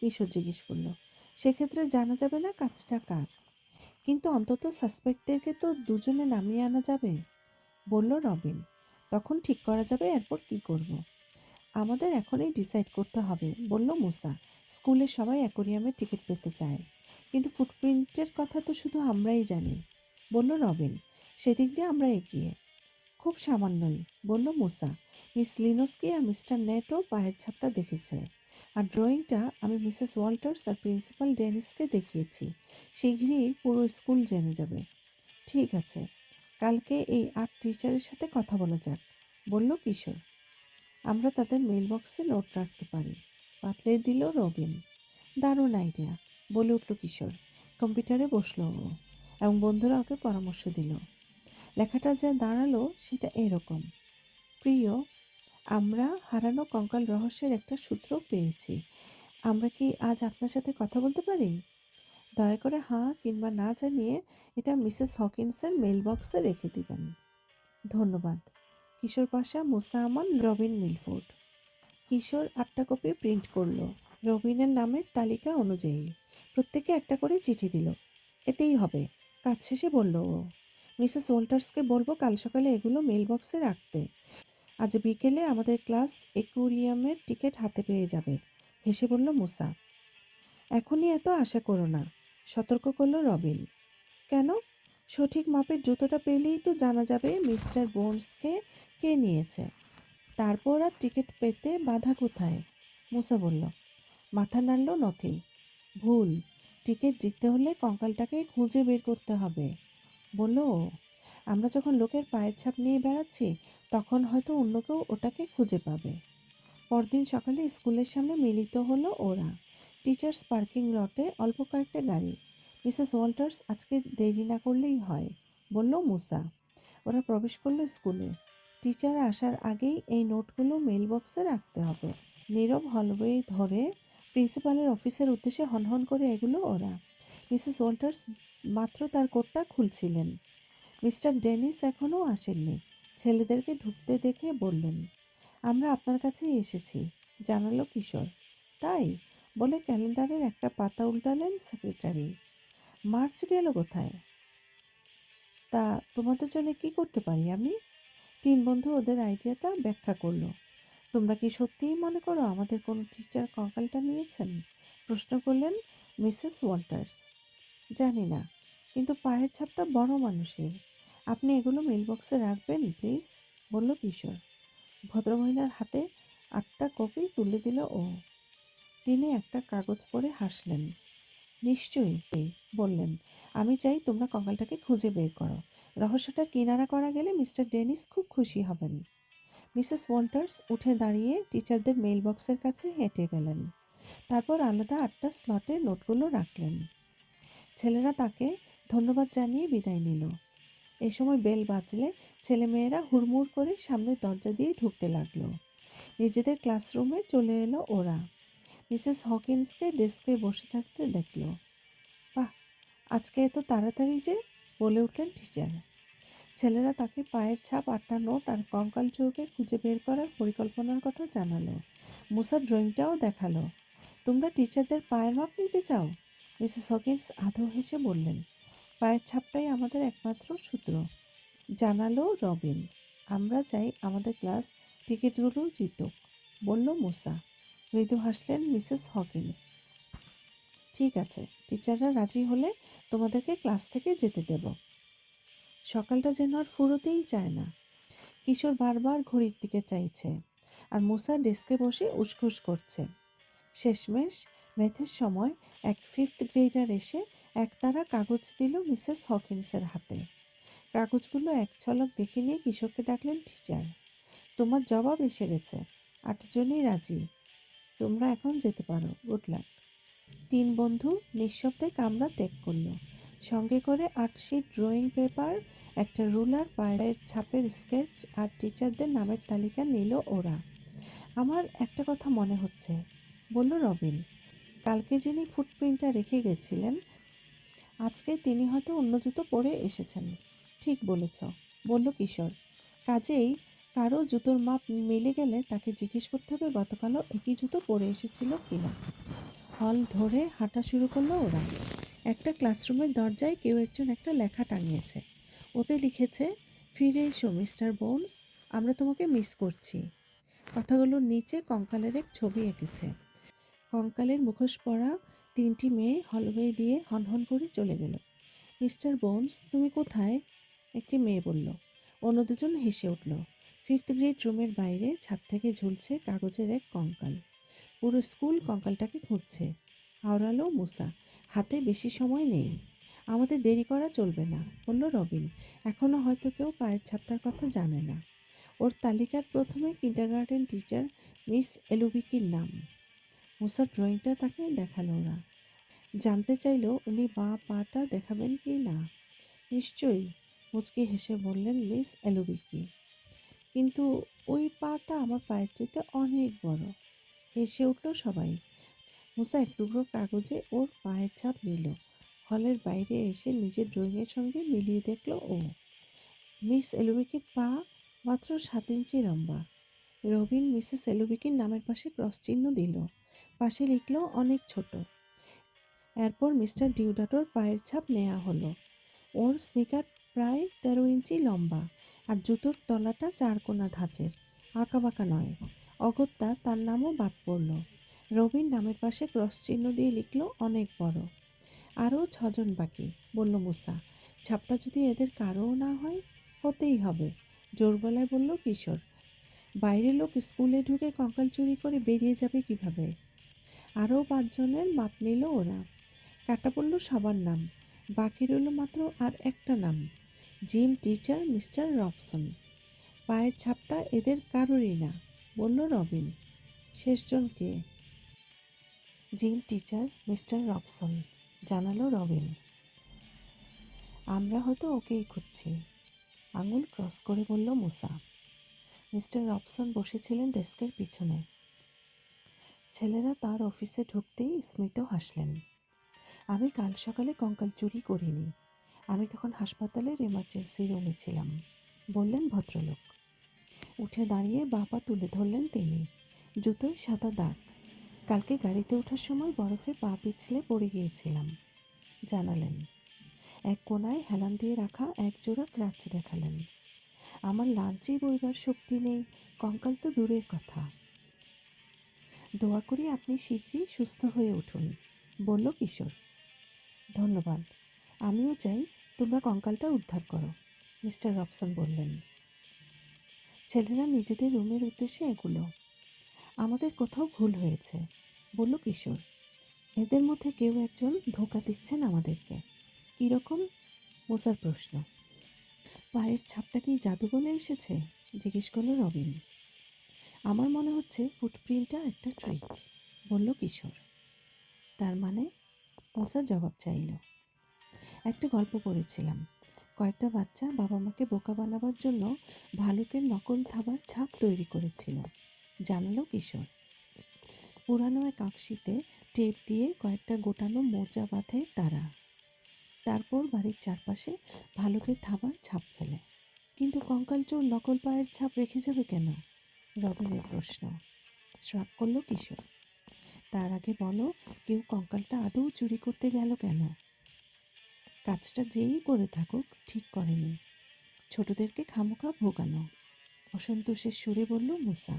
কিশোর জিজ্ঞেস করল। সেক্ষেত্রে জানা যাবে না কাজটা কার। কিন্তু অন্তত সাসপেক্টদেরকে তো 2জনে নামিয়ে আনা যাবে, বলল রবিন। তখন ঠিক করা যাবে এরপর কি করব। আমাদের এখনই ডিসাইড করতে হবে, বলল মুসা। স্কুলে সবাই অ্যাকোয়ারিয়ামের টিকিট পেতে চায়, কিন্তু ফুটপ্রিন্টের কথা তো শুধু আমরাই জানি, বলল রবিন। সেদিক দিয়ে আমরা এগিয়ে। খুব সামান্যই, বলল মুসা। মিস লিনোস্কি আর মিস্টার নেটও পায়ের ছাপটা দেখেছে। আর ড্রয়িংটা আমি মিসেস ওয়াল্টার্স আর প্রিন্সিপাল ডেনিসকে দেখিয়েছি। শীঘ্রই পুরো স্কুল জেনে যাবে। ঠিক আছে, কালকে এই আর্ট টিচারের সাথে কথা বলা যাক, বলল কিশোর। আমরা তাদের মেইলবক্সে নোট রাখতে পারি, বাতলে দিল রবিন। দারুণ আইডিয়া, বলে উঠল কিশোর। কম্পিউটারে বসলো ও এবং বন্ধুরা ওকে পরামর্শ দিল। লেখাটা যা দাঁড়ালো সেটা এরকম: প্রিয়, আমরা হারানো কঙ্কাল রহস্যের একটা সূত্র পেয়েছি। আমরা কি আজ আপনার সাথে কথা বলতে পারি? দয়া করে হ্যাঁ কিংবা না জানিয়ে এটা মিসেস হকিন্সের মেইলবক্সে রেখে দিবেন। ধন্যবাদ। কিশোর পাশা, মুসা আমান, রবিন মিলফোর্ড। কিশোর ৮টা কপি প্রিন্ট করলো রবিনের নামের তালিকা অনুযায়ী। প্রত্যেকে একটা করে চিঠি দিল। এতেই হবে, কাজ শেষে বলল ও। মিসেস ওয়াল্টার্সকে বলবো কাল সকালে এগুলো মেইলবক্সে রাখতে। আজ বিকেলে আমাদের ক্লাস একুরিয়ামের টিকিট হাতে পেয়ে যাবে, হেসে বলল মুসা। এখনই এত আশা করো না, সতর্ক করল রবিন। কেন? সঠিক মাপের জুতোটা পেলেই তো জানা যাবে মিস্টার বোনসকে কে নিয়েছে। তারপর আর টিকিট পেতে বাধা কোথায়? মুসা বলল। মাথা নাড়ল নথি। ভুল, টিকিট জিততে হলে কঙ্কালটাকে খুঁজে বের করতে হবে, বলল ও। আমরা যখন লোকের পায়ের ছাপ নিয়ে বেড়াচ্ছি তখন হয়তো অন্য কেউ ওটাকে খুঁজে পাবে। পরদিন সকালে স্কুলের সামনে মিলিত হলো ওরা। টিচার্স পার্কিং লটে অল্প কয়েকটা গাড়ি। মিসেস ওয়াল্টার্স, আজকে দেরি না করলেই হয়, বলল মুসা। ওরা প্রবেশ করলো স্কুলে। টিচার আসার আগেই এই নোটগুলো মেইলবক্সে রাখতে হবে। নীরব হলওয়ে ধরে প্রিন্সিপালের অফিসের উদ্দেশ্যে হনহন করে এগুলো ওরা। মিসেস ওয়াল্টার্স মাত্র তার কোটটা খুলছিলেন। মিস্টার ডেনিস এখনও আসেননি। ছেলেদেরকে ঢুকতে দেখে বললেন, আমরা আপনার কাছেই এসেছি, জানালো কিশোর। তাই বলে ক্যালেন্ডারের একটা পাতা উল্টালেন সেক্রেটারি। মার্চ গেল কোথায়? তা তোমাদের জন্য কি করতে পারি আমি? তিন বন্ধু ওদের আইডিয়াটা ব্যাখ্যা করলো। তোমরা কি সত্যিই মনে করো আমাদের কোনো টিচার কঙ্কালটা নিয়েছেন? প্রশ্ন করলেন মিসেস ওয়াল্টার্স। জানি না, কিন্তু পায়ের ছাপটা বড় মানুষের। আপনি এগুলো মেলবক্সে রাখবেন প্লিজ, বলল কিশোর। ভদ্রমহিলার হাতে ৮টা কপি তুলে দিল ও। তিনি একটা কাগজ পড়ে হাসলেন। নিশ্চয়ই, বললেন। আমি চাই তোমরা কঙ্কালটাকে খুঁজে বের করো। রহস্যটা কিনারা করা গেলে মিস্টার ডেনিস খুব খুশি হবেন। মিসেস ওয়াল্টার্স উঠে দাঁড়িয়ে টিচারদের মেইলবক্সের কাছে হেঁটে গেলেন। তারপর আলাদা ৮টা স্লটে নোটগুলো রাখলেন। ছেলেরা তাকে ধন্যবাদ জানিয়ে বিদায় নিল। এ সময় বেল বাজলে ছেলেমেয়েরা হুড়মুড় করে সামনের দরজা দিয়ে ঢুকতে লাগলো। নিজেদের ক্লাসরুমে চলে এলো ওরা। মিসেস হকিন্সকে ডেস্কে বসে থাকতে দেখল। বাহ, আজকে এত তাড়াতাড়ি যে, বলে উঠলেন টিচার। ছেলেরা তাকে পায়ের ছাপ, ৮টা নোট আর কঙ্কাল চোরকে খুঁজে বের করার পরিকল্পনার কথা জানালো। মুসার ড্রয়িংটাও দেখালো। তোমরা টিচারদের পায়ের মাপ নিতে চাও? মিসেস হকিন্স আধো হেসে বললেন। পায়ের ছাপটাই আমাদের একমাত্র সূত্র, জানালো রবিন। আমরা চাই আমাদের ক্লাস টিকিটগুলো জিতুক, বলল মুসা। মৃদু হাসলেন মিসেস হকিন্স। ঠিক আছে, টিচাররা রাজি হলে তোমাদেরকে ক্লাস থেকে যেতে দেব। সকালটা যেন আর ফুরোতেই চায় না। কিশোর বারবার ঘড়ির দিকে চাইছে, আর মুসা ডেস্কে বসে উসখুস করছে। শেষমেশ ম্যাথের সময় এক ফিফথ গ্রেডার এসে একতারা কাগজ দিল মিসেস হকিন্সের হাতে। কাগজগুলো এক ঝলক দেখে নিয়ে কিশোরকে ডাকলেন টিচার। তোমার জবাব এসে গেছে, ৮ জনই রাজি। তোমরা এখন যেতে পারো, গুড লাক। তিন বন্ধু নিঃশব্দে কামরা ত্যাগ করল। সঙ্গে করে ৮ শিট ড্রয়িং পেপার, একটা রুলার, পায়ের ছাপের স্কেচ আর টিচারদের নামের তালিকা নিল ওরা। আমার একটা কথা মনে হচ্ছে, বলল রবিন। কালকে যিনি ফুটপ্রিন্টটা রেখে গেছিলেন, আজকে তিনি হয়তো অন্য জুতো পরে এসেছেন। ঠিক বলেছ, বলল কিশোর। কাজেই কারো জুতোর মাপ মিলে গেলে তাকে জিজ্ঞেস করতে হবে গতকালও একই জুতো পরে এসেছিল কিনা। হল ধরে হাঁটা শুরু করলো ওরা। একটা ক্লাসরুমের দরজায় কেউ একজন একটা লেখা টাঙিয়েছে। ওতে লিখেছে, ফিরে এসো মিস্টার বোনস, আমরা তোমাকে মিস করছি। কথাগুলোর নিচে কঙ্কালের এক ছবি এঁকেছে। কঙ্কালের মুখোশ পরা ৩টি মেয়ে হলওয়ে দিয়ে হনহন করে চলে গেল। মিস্টার বোনস, তুমি কোথায়? একটি মেয়ে বলল। অন্য দুজন হেসে উঠল। ফিফথ গ্রেড রুমের বাইরে ছাদ থেকে ঝুলছে কাগজের এক কঙ্কাল। পুরো স্কুল কঙ্কালটাকে খুঁজছে, আওড়ালো মুসা। হাতে বেশি সময় নেই, আমাদের দেরি করা চলবে না, বলল রবিন। এখনও হয়তো কেউ পায়ের ছাপটার কথা জানে না। ওর তালিকার প্রথমে কিন্ডারগার্টেন টিচার মিস এলুবিকির নাম। মুসার ড্রয়িংটা তাকে দেখালো ওরা। জানতে চাইলো উনি বাঁ পাটা দেখাবেন কি না। নিশ্চয়ই, মুচকি হেসে বললেন মিস এলুবিকি। কিন্তু ওই পাটা আমার পায়ের চেয়ে অনেক বড়। হেসে উঠল সবাই। মুসা এক টুকরো কাগজে ওর পায়ের ছাপ নিল। হলের বাইরে এসে নিজের ড্রয়িংয়ের সঙ্গে মিলিয়ে দেখল ও। মিস এলুবিকির পা মাত্র 7 ইঞ্চি লম্বা। রবিন মিসেস এলুবিকির নামের পাশে ক্রস চিহ্ন দিল। পাশে লিখল অনেক ছোট। এরপর মিস্টার ডিউডাটোর পায়ের ছাপ নেওয়া হলো। ওর স্নিকার প্রায় 13 ইঞ্চি লম্বা, আর জুতোর তলাটা 4 কোনা ধাঁচের, আঁকাবাঁকা নয়। অগত্যা তার নামও বাদ পড়ল। রবিন নামের পাশে ক্রস চিহ্ন দিয়ে লিখল অনেক বড়। আরও 6 জন বাকি, বলল মুসা। ছাপটা যদি এদের কারও না হয়? হতেই হবে, জোর গলায় বলল কিশোর। বাইরের লোক স্কুলে ঢুকে কঙ্কাল চুরি করে বেরিয়ে যাবে কিভাবে? আরও 5 জনের মাপ নিল ওরা। কাটা পড়ল সবার নাম। বাকি রইল মাত্র আর একটা নাম, জিম টিচার মিস্টার রবসন। পায়ের ছাপটা এদের কারোরই না, বলল রবিন। শেষজন কে? জিম টিচার মিস্টার রবসন, জানালো রবিন। আমরা হয়তো ওকেই খুঁজছি, আঙুল ক্রস করে বলল মুসা। মিস্টার রবসন বসেছিলেন ডেস্কের পিছনে। ছেলেরা তার অফিসে ঢুকতেই স্মিত হাসলেন। আমি কাল সকালে কঙ্কাল চুরি করিনি, আমি তখন হাসপাতালের এমার্জেন্সি রুমে ছিলাম, বললেন ভদ্রলোক। উঠে দাঁড়িয়ে বাঁ পা তুলে ধরলেন তিনি। জুতোয় সাদা দাগ। কালকে গাড়িতে ওঠার সময় বরফে পা পিছলে পড়ে গিয়েছিলাম, জানালেন। এক কোনায় হেলান দিয়ে রাখা একজোড়া ক্রাচ দেখালেন। আমার লাঞ্চই বইবার শক্তি নেই, কঙ্কাল তো দূরের কথা। দোয়া করি আপনি শীঘ্রই সুস্থ হয়ে উঠুন, বলল কিশোর। ধন্যবাদ, আমিও চাই তোমরা কঙ্কালটা উদ্ধার করো, মিস্টার রবসন বললেন। ছেলেরা নিজেদের রুমের উদ্দেশ্যে এগুলো। আমাদের কোথাও ভুল হয়েছে, বলল কিশোর। এদের মধ্যে কেউ একজন ধোঁকা দিচ্ছেন আমাদেরকে। কীরকম? মুসার প্রশ্ন। পায়ের ছাপটা কি জাদু বলে এসেছে? জিজ্ঞেস করল রবিন। আমার মনে হচ্ছে ফুটপ্রিন্টটা একটা ট্রিক, বলল কিশোর। তার মানে? মুসা জবাব চাইল। একটা গল্প পড়েছিলাম, কয়েকটা বাচ্চা বাবা মাকে বোকা বানাবার জন্য ভালুকের নকল থাবার ছাপ তৈরি করেছিল, জানালো কিশোর। পুরানো এক আঁকশিতে টেপ দিয়ে কয়েকটা গোটানো মোজা বাঁধে তারা। তারপর বাড়ির চারপাশে ভালুকের থাবার ছাপ ফেলে। কিন্তু কঙ্কাল চোর নকল পায়ের ছাপ রেখে যাবে কেন? রবিনের প্রশ্ন। শ্রাপ করল কিশোর। তার আগে বলো, কেউ কঙ্কালটা আদৌ চুরি করতে গেল কেন? কাজটা যেই করে থাকুক ঠিক করেনি, ছোটদেরকে খামোখা ভোগানো, অসন্তোষের সুরে বলল মুসা।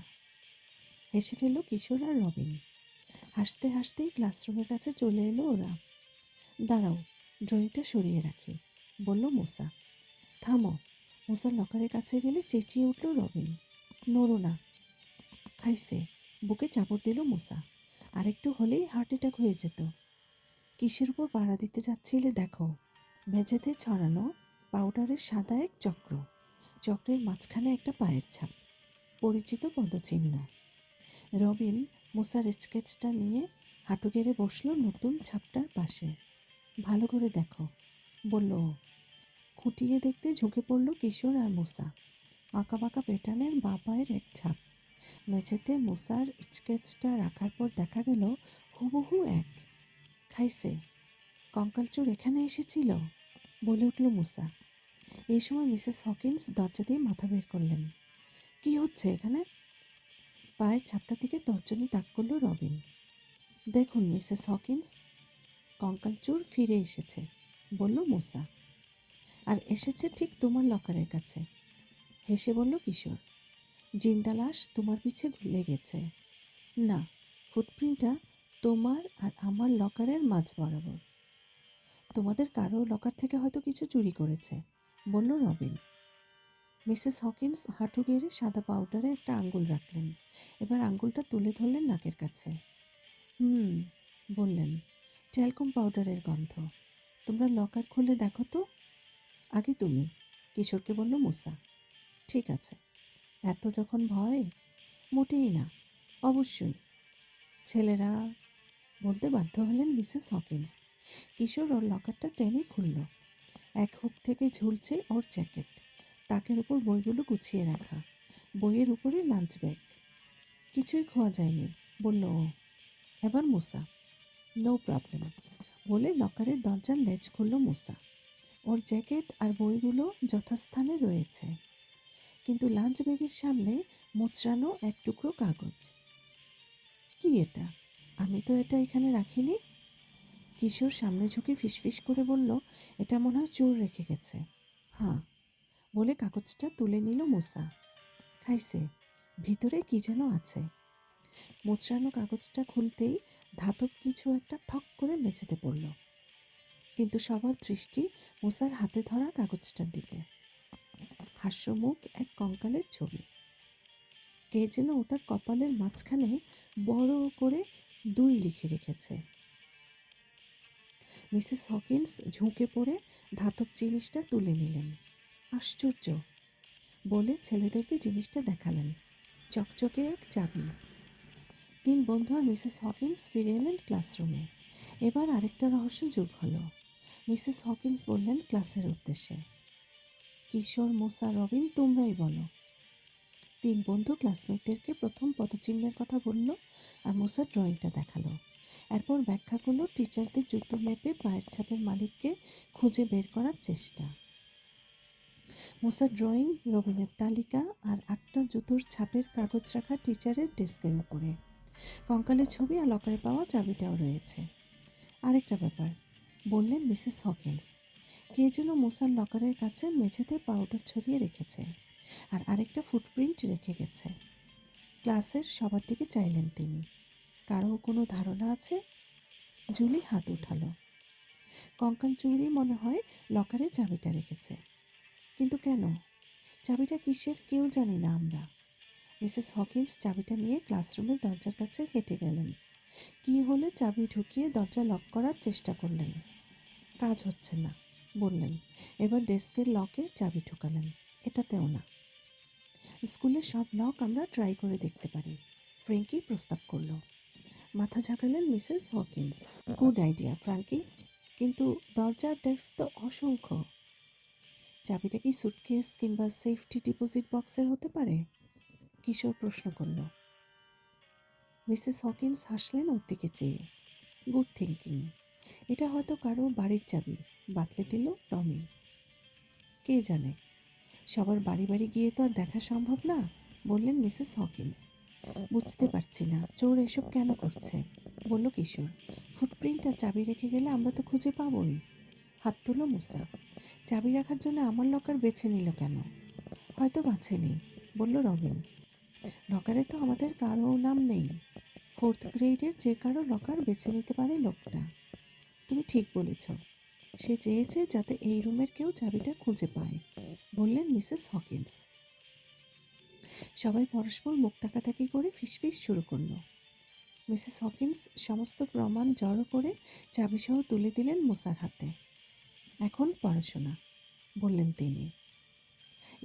হেসে ফেলল কিশোর আর রবিন। হাসতে হাসতেই ক্লাসরুমের কাছে চলে এলো ওরা। দাঁড়াও, ড্রয়িংটা সরিয়ে রাখি, বলল মুসা। থামো। মুসার লকারের কাছে গেলে চেঁচিয়ে উঠল রবিন। নড়ো না। খাইছে, বুকে চাপড় দিল মুসা। আরেকটু হলেই হার্ট অ্যাটাক হয়ে যেত। কিসের উপর পাড়া দিতে যাচ্ছিলে দেখো। মেঝেতে ছড়ানো পাউডারের সাদা এক চক্র, চক্রের মাঝখানে একটা পায়ের ছাপ, পরিচিত পদচিহ্ন। রবিন মুসার স্কেচটা নিয়ে হাঁটু গেড়ে বসল নতুন ছাপটার পাশে। ভালো করে দেখো, বলল ও। খুঁটিয়ে দেখতে ঝুঁকে পড়ল কিশোর আর মুসা। আঁকাবাঁকা প্যাটার্নের বাঁ পায়ের এক ছাপ। মেঝেতে মুসার স্কেচটা রাখার পর দেখা গেল হুবহু এক। খাইছে, কঙ্কাল চোর এখানে এসেছিল, বলে উঠল মুসা। এই সময় মিসেস হকিন্স দরজা দিয়ে মাথা বের করলেন। কি হচ্ছে এখানে? পায়ের ছাপটার দিকে তর্জনী তাক করল রবিন। দেখুন মিসেস হকিন্স, কঙ্কাল চোর ফিরে এসেছে, বলল মুসা। আর এসেছে ঠিক তোমার লকারের কাছে, হেসে বলল কিশোর। জিন্দা লাশ তোমার পিছে লেগেছে। না, ফুটপ্রিন্টটা তোমার আর আমার লকারের মাঝ বরাবর। তোমাদের কারো লকার থেকে হয়তো কিছু চুরি করেছে, বলল রবিন। মিসেস হকিন্স হাঁটু গেড়ে সাদা পাউডারে একটা আঙ্গুল রাখলেন। এবার আঙ্গুলটা তুলে ধরলেন নাকের কাছে। হুম, বললেন, ট্যালকুম পাউডারের গন্ধ। তোমরা লকার খুলে দেখো তো। আগে তুমি, কিশোরকে বলল মুসা। ঠিক আছে, এত যখন ভয়। মোটেই না, অবশ্যই। ছেলেরা, বলতে বাধ্য হলেন মিসেস হকিন্স। কিশোর ওর লকারটা টেনে খুলল। এক হুক থেকে ঝুলছে ওর জ্যাকেট, তাকের উপর বইগুলো গুছিয়ে রাখা, বইয়ের উপরে লাঞ্চ ব্যাগ। কিছুই খোয়া যায়নি, বলল ও। এবার মুসা, নো প্রবলেম, বলে লকারের দরজার লেজ খুলল মুসা। ওর জ্যাকেট আর বইগুলো যথাস্থানে রয়েছে, কিন্তু লাঞ্চ ব্যাগের সামনে মোচড়ানো এক টুকরো কাগজ। কি এটা? আমি তো এটা এখানে রাখিনি। কিশোর সামনে ঝুঁকে ফিসফিস করে বলল, এটা মনে হয় চোর রেখে গেছে। হ্যাঁ, বলে কাগজটা তুলে নিল মুসা। খাইছে, ভিতরে কি যেন আছে। মোচড়ানো কাগজটা খুলতেই ধাতব কিছু একটা ঠক করে মেঝেতে পড়ল, কিন্তু সবার দৃষ্টি মুসার হাতে ধরা কাগজটার দিকে। হাস্যমুখ এক কঙ্কালের ছবি। কে যেন ওটার কপালের মাঝখানে বড় করে 2 লিখে রেখেছে। মিসেস হকিন্স ঝুঁকে পড়ে ধাতব জিনিসটা তুলে নিলেন। আশ্চর্য, বলে ছেলেদেরকে জিনিসটা দেখালেন। চকচকে এক চাবি। 3 বন্ধু আর মিসেস হকিন্স ফিরে এলেন ক্লাসরুমে। এবার আরেকটা রহস্য যোগ হলো। মিসেস হকিন্স বললেন ক্লাসের উদ্দেশ্যে, কিশোর, মুসা, রবিন, তোমরাই বলো। 3 বন্ধু ক্লাসমেটদেরকে প্রথম পদচিহ্নের কথা বলল আর মুসার ড্রয়িংটা দেখালো। এরপর ব্যাখ্যা করলো টিচারদের জুতো মেপে পায়ের ছাপের মালিককে খুঁজে বের করার চেষ্টা। মুসার ড্রয়িং, রবিনের তালিকা আর 8টা জুতোর ছাপের কাগজ রাখা টিচারের ডেস্কের উপরে। কঙ্কালের ছবি আর লকারে পাওয়া চাবিটাও রয়েছে। আরেকটা ব্যাপার, বললেন মিসেস হকিন্স, কে যেন মুসার লকারের কাছে মেঝেতে পাউডার ছড়িয়ে রেখেছে আর আরেকটা ফুটপ্রিন্ট রেখে গেছে। ক্লাসের সবার দিকে চাইলেন তিনি। কারো কোনো ধারণা আছে? জুলি হাত উঠালো। কঙ্কাল চুরি মনে হয় লকারে চাবিটা রেখেছে। কিন্তু কেন? চাবিটা কিসের কেউ জানি না আমরা। মিসেস হকিন্স চাবিটা নিয়ে ক্লাসরুমের দরজার কাছে হেঁটে গেলেন। কি হলে চাবি ঢুকিয়ে দরজা লক করার চেষ্টা করলেন। কাজ হচ্ছে না, বললেন। এবার ডেস্কের লকে চাবি ঢুকালেন। এটাতেও না। স্কুলের সব লক আমরা ট্রাই করে দেখতে পারি, ফ্র্যাঙ্কি প্রস্তাব করলো। মাথা ঝাঁকালেন Mrs Hawkins. Good idea Frankie, কিন্তু দরজার ডেস্ক তো অসংখ্য। চাবিটা কি সুটকেস কিংবা সেফটি ডিপোজিট বক্সের হতে পারে? কিশোর প্রশ্ন করল। মিসেস হকিন্স হাসলেন ওর দিকে চেয়ে। গুড থিঙ্কিং, এটা হয়তো কারো বাড়ির চাবি, বাতলে দিল টমি। কে জানে, সবার বাড়ি বাড়ি গিয়ে তো আর দেখা সম্ভব না, বললেন মিসেস হকিন্স। বুঝতে পারছি না চোর এসব কেন করছে, বলল কিশোর। ফুটপ্রিন্ট আর চাবি রেখে গেলে আমরা তো খুঁজে পাবোই। হাত তুলল মুসা। চাবি রাখার জন্য আমার লকার বেছে নিল কেন? হয়তো বাছেনি, বলল রবিন। লকারে তো আমাদের কারো নাম নেই। 4th গ্রেডের যে কারো লকার বেছে নিতে পারে লোকটা। তুমি ঠিক বলেছ, সে চেয়েছে যাতে এই রুমের কেউ চাবিটা খুঁজে পায়, বললেন মিসেস হকিন্স। সবাই পরস্পর মুখ তাকাতাকি করে ফিসফিস শুরু করলো। মিসেস হকিন্স সমস্ত প্রমাণ জড়ো করে চাবিসহ তুলে দিলেন মুসার হাতে। এখন পড়াশোনা, বললেন তিনি।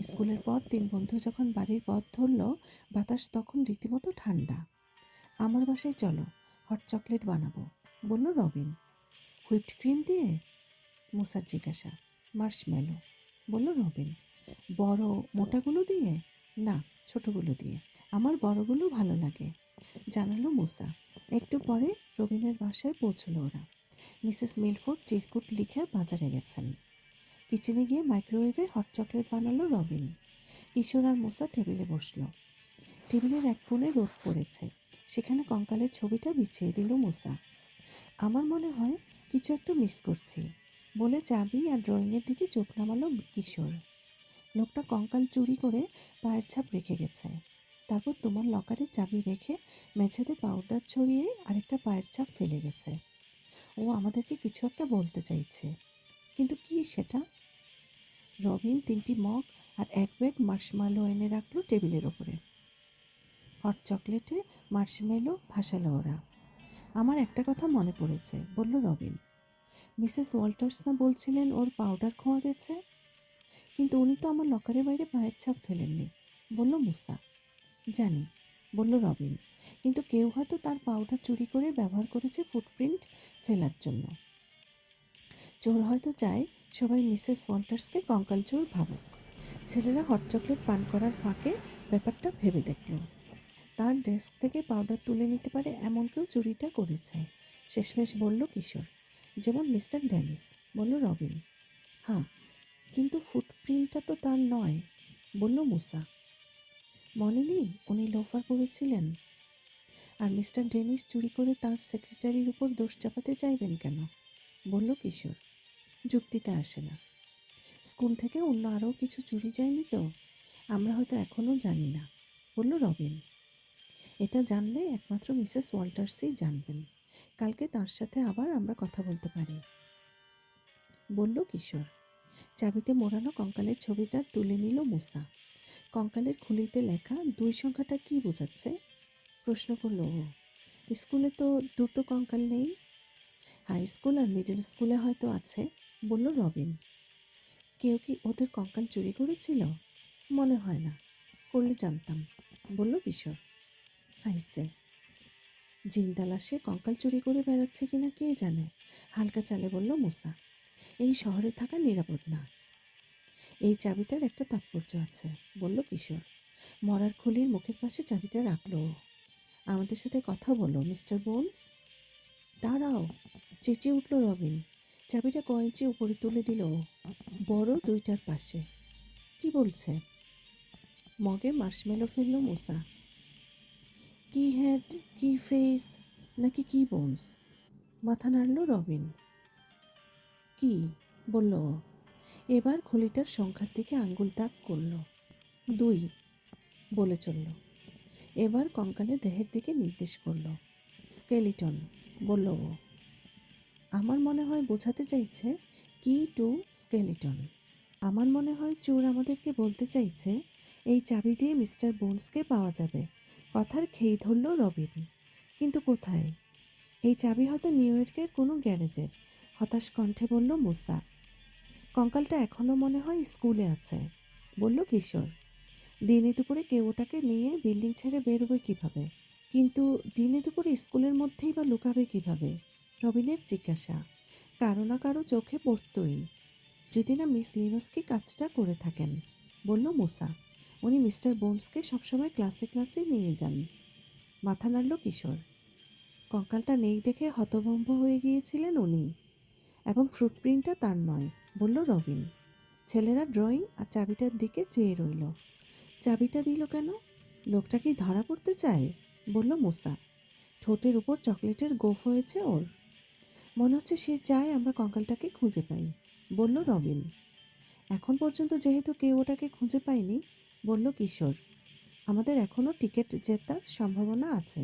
স্কুলের পর 3 বন্ধু যখন বাড়ির পথ ধরল, বাতাস তখন রীতিমতো ঠান্ডা। আমার বাসায় চলো, হট চকলেট বানাবো, বলল রবিন। হুইপড ক্রিম দিয়ে? মুসার জিজ্ঞাসা। মার্শমেলো, বলল রবিন। বড় মোটাগুলো দিয়ে? না, ছোটগুলো দিয়ে। আমার বড়গুলো ভালো লাগে, জানালো মুসা। একটু পরে রবিনের বাসায় পৌঁছলো ওরা। মিসেস মিলফোর্ড চিরকুট লিখে বাজারে গেছেন। কিচেনে গিয়ে মাইক্রোওয়েভে হট চকলেট বানালো রবিন। কিশোর আর মুসা টেবিলে বসলো। টেবিলের এক কোণে রোদ পড়েছে, সেখানে কঙ্কালের ছবিটা বিছিয়ে দিল মুসা। আমার মনে হয় কিছু একটা মিস করছি, বলে চাবি আর ড্রয়িংয়ের দিকে চোখ নামালো কিশোর। লোকটা কঙ্কাল চুরি করে পায়ের ছাপ রেখে গেছে, তারপর তোমার লকারে চাবি রেখে মেঝেতে পাউডার ছড়িয়ে আরেকটা পায়ের ছাপ ফেলে গেছে। ও আমাদেরকে কিছু একটা বলতে চাইছে, কিন্তু কি সেটা? রবিন 3টি মগ আর এক ব্যাগ মার্শমেলো এনে রাখলো টেবিলের ওপরে। হট চকলেটে মার্শমেলো ভাসালো ওরা। আমার একটা কথা মনে পড়েছে, বলল রবিন। মিসেস ওয়াল্টার্স না বলছিলেন ওর পাউডার খোয়া গেছে? কিন্তু উনি তো আমার লকারের বাইরে পায়ের ছাপ ফেলেননি, বলল মুসা। জানি, বলল রবিন, কিন্তু কেউ হয়তো তার পাউডার চুরি করে ব্যবহার করেছে ফুটপ্রিন্ট ফেলার জন্য। চোর হয়তো চায় সবাই মিসেস ওয়াল্টার্সকে কঙ্কাল চোর ভাবুক। ছেলেরা হট চকলেট পান করার ফাঁকে ব্যাপারটা ভেবে দেখল। তার ডেস্ক থেকে পাউডার তুলে নিতে পারে এমন কেউ চুরিটা করেছে, শেষমেশ বলল কিশোর। যেমন মিস্টার ড্যানিস, বলল রবিন। হ্যাঁ, কিন্তু ফুটপ্রিন্টটা তো তার নয়, বলল মুসা। মনে নেই উনি লোফার পরেছিলেন? আর মিস্টার ডেনিস চুরি করে তার সেক্রেটারির উপর দোষ চাপাতে চাইবেন কেন, বলল কিশোর। যুক্তিতে আসে না। স্কুল থেকে অন্য আরও কিছু চুরি যায়নি তো? আমরা হয়তো এখনও জানি না, বলল রবিন। এটা জানলে একমাত্র মিসেস ওয়াল্টার্সই জানবেন। কালকে তার সাথে আবার আমরা কথা বলতে পারি, বলল কিশোর। চাবিতে মোড়ানো কঙ্কালের ছবিটা তুলে নিল মুসা। কঙ্কালের খুলিতে লেখা 2 সংখ্যাটা কী বোঝাচ্ছে, প্রশ্ন করল ও। স্কুলে তো দুটো কঙ্কাল নেই। হাই স্কুল আর মিডল স্কুলে হয়তো আছে, বলল রবিন। কেউ কি ওদের কঙ্কাল চুরি করেছিল? মনে হয় না, করলে জানতাম, বলল কিশোর। হাইসে। জিন্দা লাশে কঙ্কাল চুরি করে বেড়াচ্ছে কিনা কে জানে, হালকা চালে বলল মুসা। এই শহরে থাকা নিরাপদ না। এই চাবিটার একটা তাৎপর্য আছে, বলল কিশোর। মরার খুলির মুখের পাশে চাবিটা রাখলো। আমাদের সাথে কথা বলো মিস্টার বোনস। দাঁড়াও, চেঁচিয়ে উঠল রবিন। চাবিটা কয়েঞ্চি উপরে তুলে দিল বড় 2টার পাশে। কি বলছে? মগে মার্শমেলো ফেলল মুসা। কি হেড, কি ফেস, নাকি কি বোনস? মাথা নাড়ল রবিন। কি, বলল ও। এবার খুলিটার সংখ্যার দিকে আঙ্গুল তাক করল। 2 বলে চলল। এবার কঙ্কালের দেহের দিকে নির্দেশ করল। স্কেলিটন, বলল ও। আমার মনে হয় বোঝাতে চাইছে কি টু স্কেলিটন। আমার মনে হয় চোর আমাদেরকে বলতে চাইছে এই চাবি দিয়ে মিস্টার বোনসকে পাওয়া যাবে। কথার খেই ধরল রবিন। কিন্তু কোথায়? এই চাবি হয়তো নিউ ইয়র্কের কোনো গ্যারেজের, হতাশ কণ্ঠে বলল মুসা। কঙ্কালটা এখনও মনে হয় স্কুলে আছে, বলল কিশোর। দিনে দুপুরে কেউ ওটাকে নিয়ে বিল্ডিং ছেড়ে বেরোবে কিভাবে? কিন্তু দিনে দুপুরে স্কুলের মধ্যেই বা লুকাবে কিভাবে? রবিনের জিজ্ঞাসা। কারো না কারো চোখে পড়তই, যদি না মিস লিনোস্কি কাজটা করে থাকেন, বলল মুসা। উনি মিস্টার বোনসকে সবসময় ক্লাসে ক্লাসে নিয়ে যান। মাথা নাড়ল কিশোর। কঙ্কালটা নেই দেখে হতভম্ব হয়ে গিয়েছিলেন উনি, এবং ফুটপ্রিন্টটা তার নয়, বলল রবিন। ছেলেরা ড্রয়িং আর চাবিটার দিকে চেয়ে রইল। চাবিটা দিল কেন? লোকটা কি ধরা পড়তে চায়, বলল মুসা। ঠোঁটের উপর চকলেটের গোফ হয়েছে ওর। মনে হচ্ছে সে চায় আমরা কঙ্কালটাকে খুঁজে পাই, বলল রবিন। এখন পর্যন্ত যেহেতু কেউ ওটাকে খুঁজে পায়নি, বলল কিশোর, আমাদের এখনও টিকিট জেতার সম্ভাবনা আছে।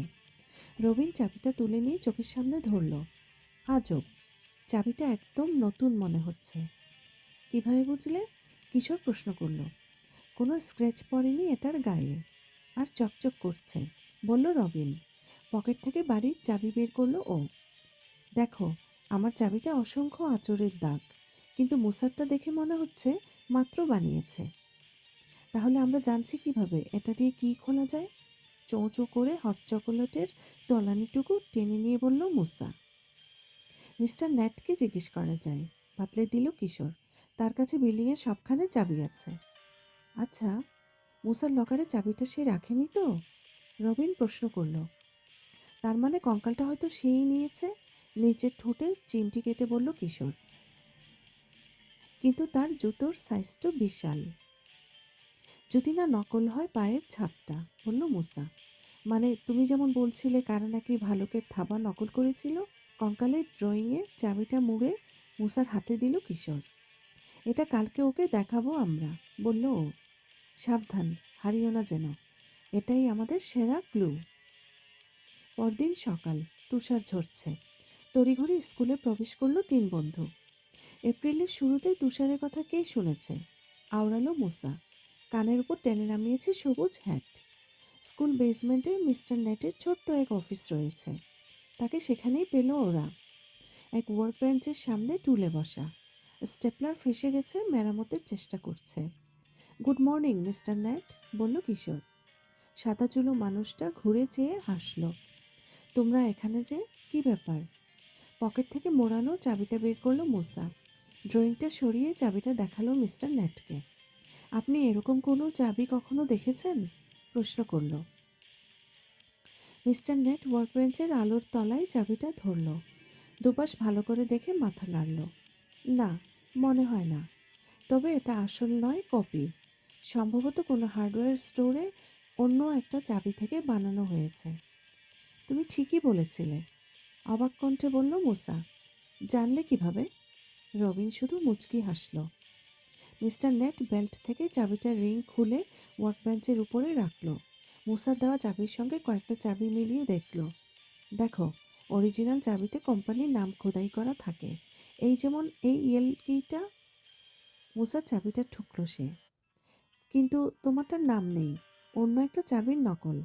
রবিন চাবিটা তুলে নিয়ে চোখের সামনে ধরল। আজব, চাবিটা একদম নতুন মনে হচ্ছে। কিভাবে বুঝলে? কিশোর প্রশ্ন করল। কোনো স্ক্র্যাচ পড়েনি এটার গায়ে, আর চকচক করছে, বলল রবিন। পকেট থেকে বাড়ির চাবি বের করলো ও। দেখো, আমার চাবিতে অসংখ্য আঁচড়ের দাগ, কিন্তু মুসারটা দেখে মনে হচ্ছে মাত্র বানিয়েছে। তাহলে আমরা জানছি কিভাবে এটা দিয়ে কী খোলা যায়? চোঁ চোঁ করে হট চকোলেটের তলানিটুকু টেনে নিয়ে বলল মুসা। মিস্টার ন্যাটকে জিজ্ঞেস করা যায়, বাতলে দিল কিশোর। তার কাছে বিল্ডিংয়ের সবখানে চাবি আছে। আচ্ছা, মুসার লকারে চাবিটা সে রাখেনি তো? রবিন প্রশ্ন করল। তার মানে কঙ্কালটা হয়তো সেই নিয়েছে, নিচের ঠোঁটে চিমটি কেটে বলল কিশোর। কিন্তু তার জুতোর সাইজ তো বিশাল। যদি না নকল হয় পায়ের ছাপটা, বলল মুসা। মানে তুমি যেমন বলছিলে কারা নাকি ভালুকের থাবা নকল করেছিল। কঙ্কালের ড্রয়িংয়ে চাবিটা মুড়ে মুসার হাতে দিল কিশোর। এটা কালকে ওকে দেখাবো আমরা, বলল ও। সাবধান, হারিও না যেন। এটাই আমাদের সেরা ক্লু। পরদিন সকাল, তুষার ঝরছে। তড়িঘড়ি স্কুলে প্রবেশ করলো 3 বন্ধু। এপ্রিলের শুরুতে তুষারের কথা কে শুনেছে? আওড়ালো মুসা। কানের উপর টেনে নামিয়েছে সবুজ হ্যাট। স্কুল বেসমেন্টে মিস্টার নেটের ছোট্ট এক অফিস রয়েছে। তাকে সেখানেই পেল ওরা, এক ওয়ার্ক বেঞ্চের সামনে টুলে বসা। স্টেপলার ফেসে গেছে, মেরামতের চেষ্টা করছে। গুড মর্নিং মিস্টার নেট, বলল কিশোর। সাদা চুলো মানুষটা ঘুরে চেয়ে হাসল। তোমরা এখানে যে, কি ব্যাপার? পকেট থেকে মোড়ানো চাবিটা বের করলো মুসা। ড্রয়িংটা সরিয়ে চাবিটা দেখালো মিস্টার নেটকে। আপনি এরকম কোনো চাবি কখনো দেখেছেন? প্রশ্ন করল। মিস্টার নেট ওয়ার্কবেঞ্চের আলোর তলায় চাবিটা ধরল। দুপাশ ভালো করে দেখে মাথা নাড়ল। না, মনে হয় না। তবে এটা আসল নয়, কপি। সম্ভবত কোনো হার্ডওয়্যার স্টোরে অন্য একটা চাবি থেকে বানানো হয়েছে। তুমি ঠিকই বলেছিলে, অবাক কণ্ঠে বলল মুসা। জানলে কিভাবে? রবিন শুধু মুচকি হাসল। মিস্টার নেট বেল্ট থেকে চাবিটার রিং খুলে ওয়ার্কবেঞ্চের উপরে রাখল। মুসার দেওয়া চাবির সঙ্গে কয়েকটা চাবি মিলিয়ে দেখল। দেখো, অরিজিনাল চাবিতে কোম্পানির নাম খোদাই করা থাকে, এই যেমন এই ইয়েল কিটা। মুসার চাবিটা ঠুকল সে। কিন্তু তোমারটার নাম নেই, অন্য একটা চাবির নকল।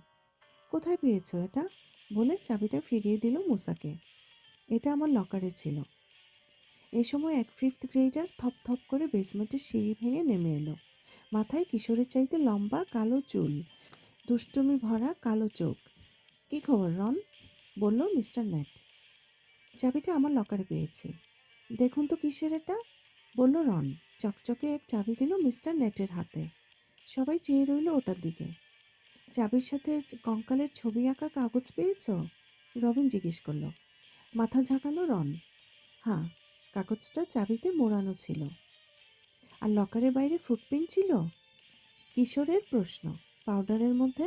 কোথায় পেয়েছো এটা? বলে চাবিটা ফিরিয়ে দিল মুসাকে। এটা আমার লকারে ছিল। এ সময় এক ফিফথ গ্রেডার থপ থপ করে বেসমেন্টের সিঁড়ি ভেঙে নেমে এলো। মাথায় কিশোরের চাইতে লম্বা কালো চুল, দুষ্টুমি ভরা কালো চোখ। কি খবর রন? বলল মিস্টার নেট। চাবিটা আমার লকারে পেয়েছি। দেখুন তো কিসের এটা, বলল রন। চকচকে এক চাবি দিল মিস্টার নেটের হাতে। সবাই চেয়ে রইল ওটার দিকে। চাবির সাথে কঙ্কালের ছবি আঁকা কাগজ পেয়েছ? রবিন জিজ্ঞেস করল। মাথা ঝাঁকালো রন। হ্যাঁ, কাগজটা চাবিতে মোড়ানো ছিল। আর লকারের বাইরে ফুটপ্রিন্ট ছিল? কিশোরের প্রশ্ন। পাউডারের মধ্যে?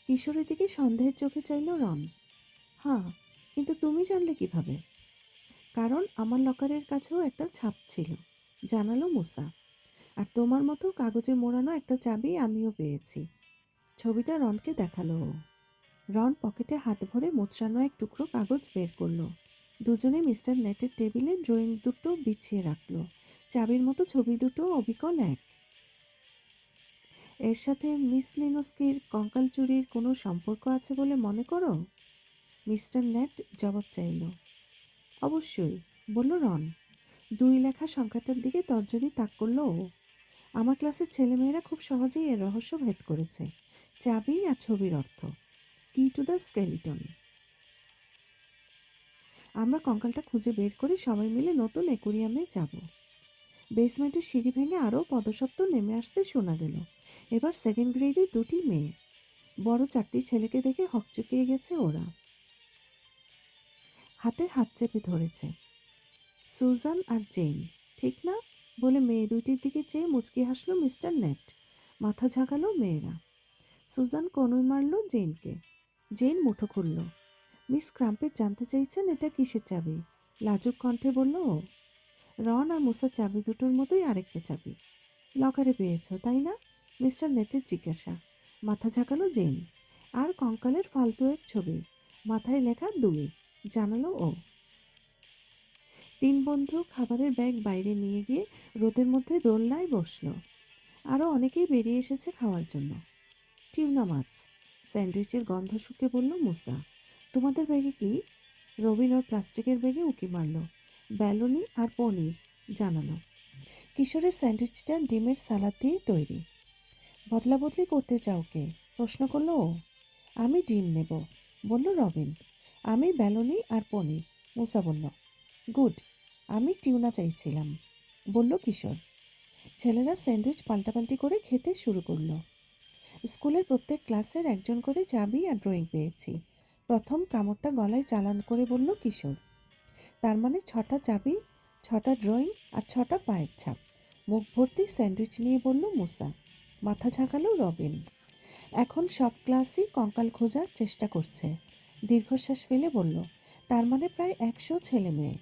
কিশোরের দিকে সন্দেহের চোখে চাইল রন। হ্যাঁ, কিন্তু তুমি জানলে কিভাবে? কারণ আমার লকারের কাছেও একটা ছাপ ছিল, জানালো মুসা। আর তোমার মতো কাগজে মোড়ানো একটা চাবি আমিও পেয়েছি। ছবিটা রনকে দেখালো ও। রন পকেটে হাত ভরে মোচড়ানো এক টুকরো কাগজ বের করলো। দুজনে মিস্টার নেটের টেবিলে ড্রয়িং দুটো বিছিয়ে রাখলো। চাবির মতো ছবি দুটো অবিকল এক। এর সাথে মিস লিনোস্কির কঙ্কাল চুরির কোনো সম্পর্ক আছে বলে মনে করো? মিস্টার নেট জবাব চাইল। অবশ্যই, বলল রন। 2 লেখা সংখ্যাটার দিকে তর্জনী তাক করল ও। আমার ক্লাসের ছেলেমেয়েরা খুব সহজেই এর রহস্য ভেদ করেছে। চাবি আর ছবির অর্থ, কি টু দ্য স্কেলিটন। আমরা কঙ্কালটা খুঁজে বের করে সবাই মিলে নতুন অ্যাকোয়ারিয়ামে যাব। বেসমেন্টের সিঁড়ি ভেঙে আরও পদশব্দ নেমে আসতে শোনা গেল। এবার সেকেন্ড গ্রেডে 2টি মেয়ে। বড় 4টি ছেলেকে দেখে হকচকিয়ে গেছে ওরা। হাতে হাত চেপে ধরেছে। সুজান আর জেন, ঠিক না? বলে মেয়ে দুইটির দিকে চেয়ে মুচকি হাসলো মিস্টার নেট। মাথা ঝাঁকালো মেয়েরা। সুজান কনুই মারল জেনকে। জেন মুঠো খুলল। মিস ক্রাম্পেট জানতে চাইছেন এটা কিসের চাবি, লাজুক কণ্ঠে বলল ও। রন আর মুসার চাবি দুটোর মতোই আরেকটা চাবি। লকারে পেয়েছ, তাই না? মিস্টার নেটের জিজ্ঞাসা। মাথা ঝাঁকালো জেন। আর কঙ্কালের ফালতু এক ছবি, মাথায় লেখা 2, জানালো ও। 3 বন্ধু খাবারের ব্যাগ বাইরে নিয়ে গিয়ে রোদের মধ্যে দোলনায় বসলো। আরও অনেকেই বেরিয়ে এসেছে খাওয়ার জন্য। টিউনা মাছ, স্যান্ডউইচের গন্ধ শুকে বলল মুসা। তোমাদের ব্যাগে কি? রবিন ওর প্লাস্টিকের ব্যাগে উঁকি মারল। ব্যালুনি আর পনির, জানালো। কিশোরের স্যান্ডউইচটা ডিমের সালাদ দিয়ে তৈরি। বদলা বদলি করতে চাও কে? প্রশ্ন করলো ও। আমি ডিম নেব, বলল রবিন। আমি ব্যালুনি আর পনির, মুসা বলল। গুড, আমি টিউনা চাইছিলাম, বলল কিশোর। ছেলেরা স্যান্ডউইচ পাল্টাপাল্টি করে খেতে শুরু করলো। স্কুলের প্রত্যেক ক্লাসের একজন করে চাবি আর ড্রয়িং পেয়েছি, প্রথম কামড়টা গলায় চালান করে বলল কিশোর। তার মানে 6টা চাবি, 6টা ড্রয়িং আর 6টা পায়ের ছাপ। মুখ ভর্তি স্যান্ডউইচ নিয়ে বলল মুসা। মাথা ঝাঁকালো রবিন। এখন সব ক্লাসই কঙ্কাল খোঁজার চেষ্টা করছে, দীর্ঘশ্বাস ফেলে বলল। তার মানে প্রায় 100 ছেলে মেয়ে।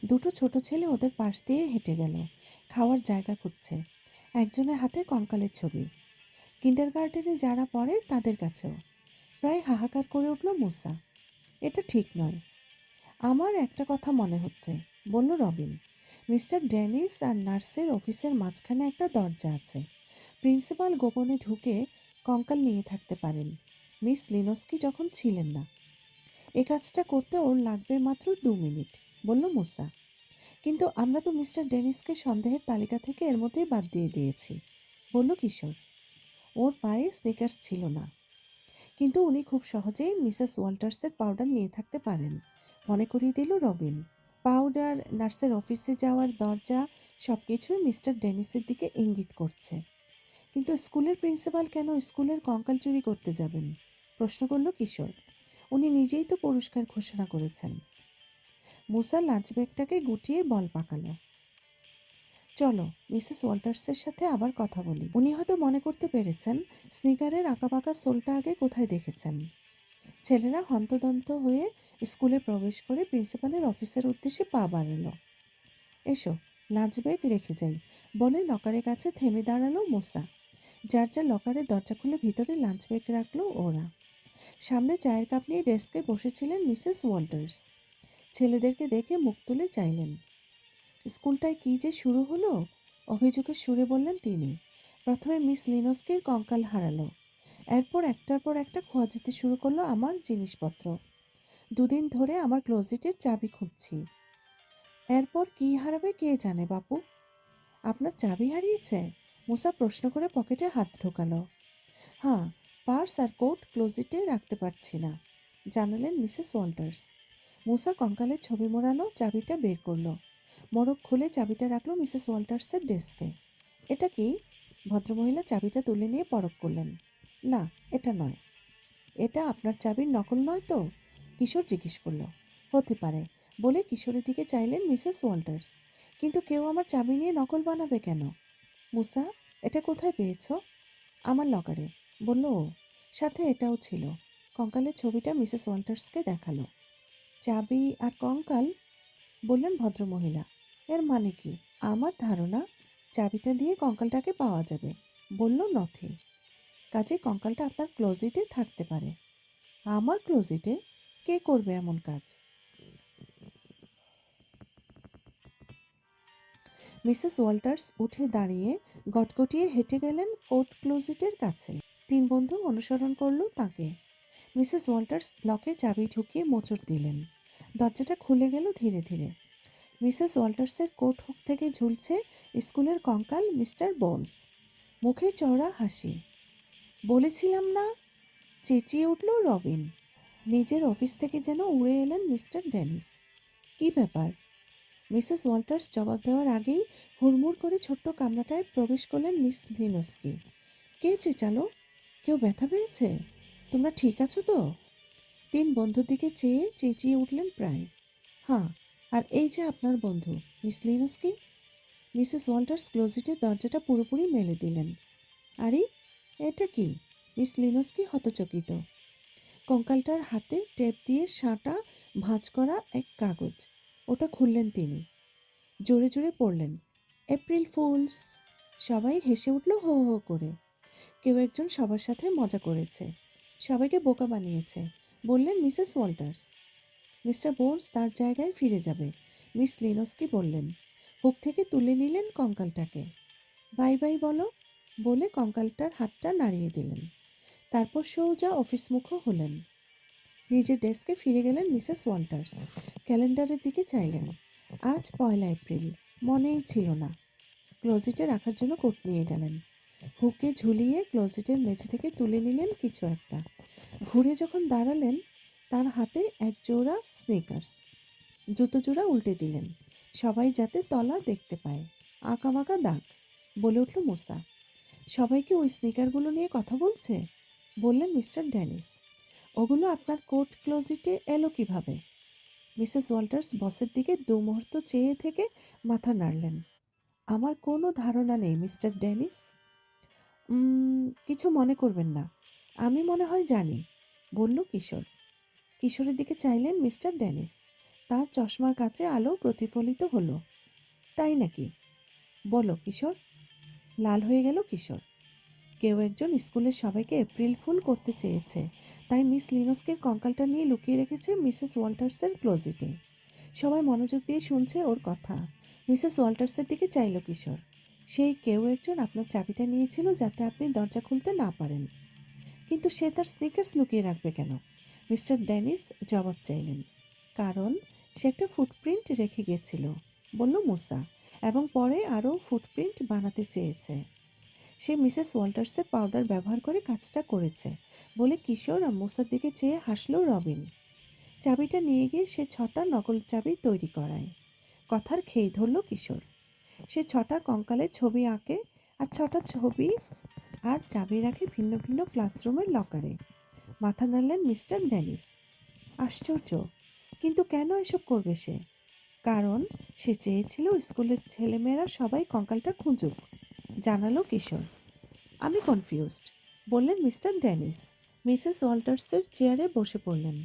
2টো ছোট ছেলে ওদের পাশ দিয়ে হেঁটে গেল, খাওয়ার জায়গা খুঁজছে। একজনের হাতে কঙ্কালের ছবি। কিন্ডারগার্টেনে যারা পড়ে তাদের কাছেও। প্রায় হাহাকার করে উঠল মুসা। এটা ঠিক নয়। আমার একটা কথা মনে হচ্ছে, বলল রবিন। মিস্টার ড্যানিস আর নার্সের অফিসের মাঝখানে একটা দরজা আছে। প্রিন্সিপাল গোপনে ঢুকে কঙ্কাল নিয়ে থাকতে পারেন, মিস লিনোস্কি যখন ছিলেন না। এই কাজটা করতে ওর লাগবে মাত্র 2 মিনিট, বলল মুসা। কিন্তু আমরা তো মিস্টার ডেনিসকে সন্দেহের তালিকা থেকে এর মধ্যেই বাদ দিয়ে দিয়েছি, বলল কিশোর। ওর পায়ে স্নিকার্স ছিল না, কিন্তু উনি খুব সহজেই মিসেস ওয়াল্টার্সের পাউডার নিয়ে থাকতে পারেন, মনে করিয়ে দিল রবিন। পাউডার, নার্সের অফিসে যাওয়ার দরজা, সব কিছুই মিস্টার ডেনিসের দিকে ইঙ্গিত করছে। কিন্তু স্কুলের প্রিন্সিপাল কেন স্কুলের কঙ্কাল চুরি করতে যাবেন, প্রশ্ন করল কিশোর। উনি নিজেই তো পুরস্কার ঘোষণা করেছেন। মুসা লাঞ্চ ব্যাগটাকে গুটিয়ে বল পাকালো। চলো মিসেস ওয়াল্টার্সের সাথে আবার কথা বলি। উনি হয়তো মনে করতে পেরেছেন স্নিকারের আঁকাবাঁকা সোলটা আগে কোথায় দেখেছেন। ছেলেরা হন্তদন্ত হয়ে স্কুলে প্রবেশ করে প্রিন্সিপালের অফিসের উদ্দেশ্যে পা বাড়ালো। এসো, লাঞ্চ ব্যাগ রেখে যাই, বলে লকারের কাছে থেমে দাঁড়ালো মুসা। যার যার লকারের দরজা খুলে ভিতরে লাঞ্চ ব্যাগ রাখলো ওরা। সামনে চায়ের কাপ নিয়ে ডেস্কে বসেছিলেন মিসেস ওয়াল্টার্স। ছেলেদেরকে দেখে মুখ তুলে চাইলেন। স্কুলটায় কী যে শুরু হলো, অভিযোগের সুরে বললেন তিনি। প্রথমে মিস লিনোস্কির কঙ্কাল হারালো, এরপর একটার পর একটা খোয়া যেতে শুরু করলো আমার জিনিসপত্র। 2 দিন ধরে আমার ক্লোজেটের চাবি খুঁজছি। এরপর কী হারাবে কে জানে বাপু। আপনার চাবি হারিয়েছে? মুসা প্রশ্ন করে পকেটে হাত ঢোকালো। হ্যাঁ, পার্স আর কোট ক্লোজেটে রাখতে পারছি না, জানালেন মিসেস ওয়াল্টার্স। মুসা কঙ্কালের ছবি মোড়ানো চাবিটা বের করলো। মোড়ক খুলে চাবিটা রাখলো মিসেস ওয়াল্টার্সের ডেস্কে। এটা কি? ভদ্রমহিলা চাবিটা তুলে নিয়ে পরখ করলেন। না, এটা নয়। এটা আপনার চাবির নকল নয় তো? কিশোর জিজ্ঞেস করলো। হতে পারে, বলে কিশোরের দিকে চাইলেন মিসেস ওয়াল্টার্স। কিন্তু কেউ আমার চাবি নিয়ে নকল বানাবে কেন? মুসা, এটা কোথায় পেয়েছ? আমার লকারে, বলল ও। সাথে এটাও ছিল। কঙ্কালের ছবিটা মিসেস ওয়াল্টার্সকে দেখালো। চাবি আর কঙ্কাল, বললেন ভদ্রমহিলা। এর মানে কি? আমার ধারণা চাবিটা দিয়ে কঙ্কালটাকে পাওয়া যাবে, বলল নথি। কাজে কঙ্কালটা আপনার ক্লোজেটে থাকতে পারে। আমার ক্লোজেটে? কে করবে এমন কাজ? মিসেস ওয়াল্টার্স উঠে দাঁড়িয়ে গটগটিয়ে হেঁটে গেলেন কোট ক্লোজেটের কাছে। 3 বন্ধু অনুসরণ করল তাকে। মিসেস ওয়াল্টার্স লকে চাবি ঢুকিয়ে মোচড় দিলেন। দরজাটা খুলে গেল ধীরে ধীরে। মিসেস ওয়াল্টার্সের কোট হুক থেকে ঝুলছে স্কুলের কঙ্কাল মিস্টার বোনস। মুখে চওড়া হাসি। বলেছিলাম না, চেঁচিয়ে উঠল রবিন। নিজের অফিস থেকে যেন উড়ে এলেন মিস্টার ডেনিস। কি ব্যাপার? মিসেস ওয়াল্টার্স জবাব দেওয়ার আগেই হুড়মুড় করে ছোট্ট কামরাটায় প্রবেশ করলেন মিস লিনোস্কি। কে চেঁচালো? কেউ ব্যথা পেয়েছে? তোমরা ঠিক আছো তো? 3 বন্ধুর দিকে চেয়ে চেঁচিয়ে উঠলেন প্রায়। হ্যাঁ, আর এই যে আপনার বন্ধু মিস লিনোস্কি। মিসেস ওয়াল্টার্স ক্লোজেটের দরজাটা পুরোপুরি মেলে দিলেন। আরে, এটা কি? মিস লিনোস্কি হতচকিত। কঙ্কালটার হাতে টেপ দিয়ে সাঁটা ভাঁজ করা এক কাগজ। ওটা খুললেন তিনি। জোরে জোরে পড়লেন, এপ্রিল ফুলস। সবাই হেসে উঠল হো হো করে। কেউ একজন সবার সাথে মজা করেছে, সবাইকে বোকা বানিয়েছে, বললেন মিসেস ওয়াল্টার্স। মিস্টার বোনস তার জায়গায় ফিরে যাবে, মিস লিনোস্কি বললেন। হুক থেকে তুলে নিলেন কঙ্কালটাকে। বাই বাই বলো, বলে কঙ্কালটার হাতটা নাড়িয়ে দিলেন। তারপর সোজা অফিসমুখো হলেন। নিজের ডেস্কে ফিরে গেলেন মিসেস ওয়াল্টার্স। ক্যালেন্ডারের দিকে চাইলেন। আজ 1 এপ্রিল, মনেই ছিল না। ক্লোজেটে রাখার জন্য কোট নিয়ে গেলেন। হুকে ঝুলিয়ে ক্লোজেটের মেঝে থেকে তুলে নিলেন কিছু একটা। ঘুরে যখন দাঁড়ালেন, তার হাতে এক জোড়া স্নিকার্স। জুতো জোড়া উল্টে দিলেন, সবাই যাতে তলা দেখতে পায়। আঁকাবাঁকা দাগ। বলে উঠল মুসা। সবাইকে ওই স্নিকারগুলো নিয়ে কথা বলছে, বললেন মিস্টার ড্যানিস। ওগুলো আপনার কোট ক্লোজেটে এলো কিভাবে? মিসেস ওয়াল্টার্স বসের দিকে 2 মুহূর্ত চেয়ে থেকে মাথা নাড়লেন। আমার কোনো ধারণা নেই মিস্টার ড্যানিস। কিছু মনে করবেন না, আমি মনে হয় জানি, বলল কিশোর। কিশোরের দিকে চাইলেন মিস্টার ড্যানিস। তার চশমার কাছে আলো প্রতিফলিত হলো। তাই নাকি? বলো কিশোর। লাল হয়ে গেল কিশোর। কেউ একজন স্কুলের সবাইকে এপ্রিল ফুল করতে চেয়েছে, তাই মিস লিনোস্কির কঙ্কালটা নিয়ে লুকিয়ে রেখেছে মিসেস ওয়াল্টার্সের ক্লোজেটে। সবাই মনোযোগ দিয়ে শুনছে ওর কথা। মিসেস ওয়াল্টার্সের দিকে চাইল কিশোর। সেই কেউ একজন আপনার চাবিটা নিয়েছিল যাতে আপনি দরজা খুলতে না পারেন। কিন্তু সে তার স্নিকার্স লুকিয়ে রাখবে কেন? মিস্টার ড্যানিস জবাব চাইলেন, কারণ সে একটা ফুটপ্রিন্ট রেখে গেছিল, বলল মুসা, এবং পরে আরও ফুটপ্রিন্ট বানাতে চেয়েছে। সে মিসেস ওয়াল্টার্সের পাউডার ব্যবহার করে কাজটা করেছে বলে কিশোর আর মুসার দিকে চেয়ে হাসল রবিন। চাবিটা নিয়ে গিয়ে সে 6টা নকল চাবি তৈরি করায়। কথার খেই ধরল কিশোর। সে 6টা কঙ্কালের ছবি আঁকে আর 6টা ছবি আর চাবি রাখে ভিন্ন ভিন্ন ক্লাসরুমের লকারে। মাথা নাড়লেন মিস্টার ড্যানিস। আশ্চর্য, কিন্তু কেন এসব করবে সে? কারণ সে চেয়েছিল স্কুলের ছেলেমেয়েরা সবাই কঙ্কালটা খুঁজুক, জানালো কিশোর। আমি কনফিউজড, বললেন মিস্টার ড্যানিস। মিসেস ওয়াল্টার্সের চেয়ারে বসে পড়লেন।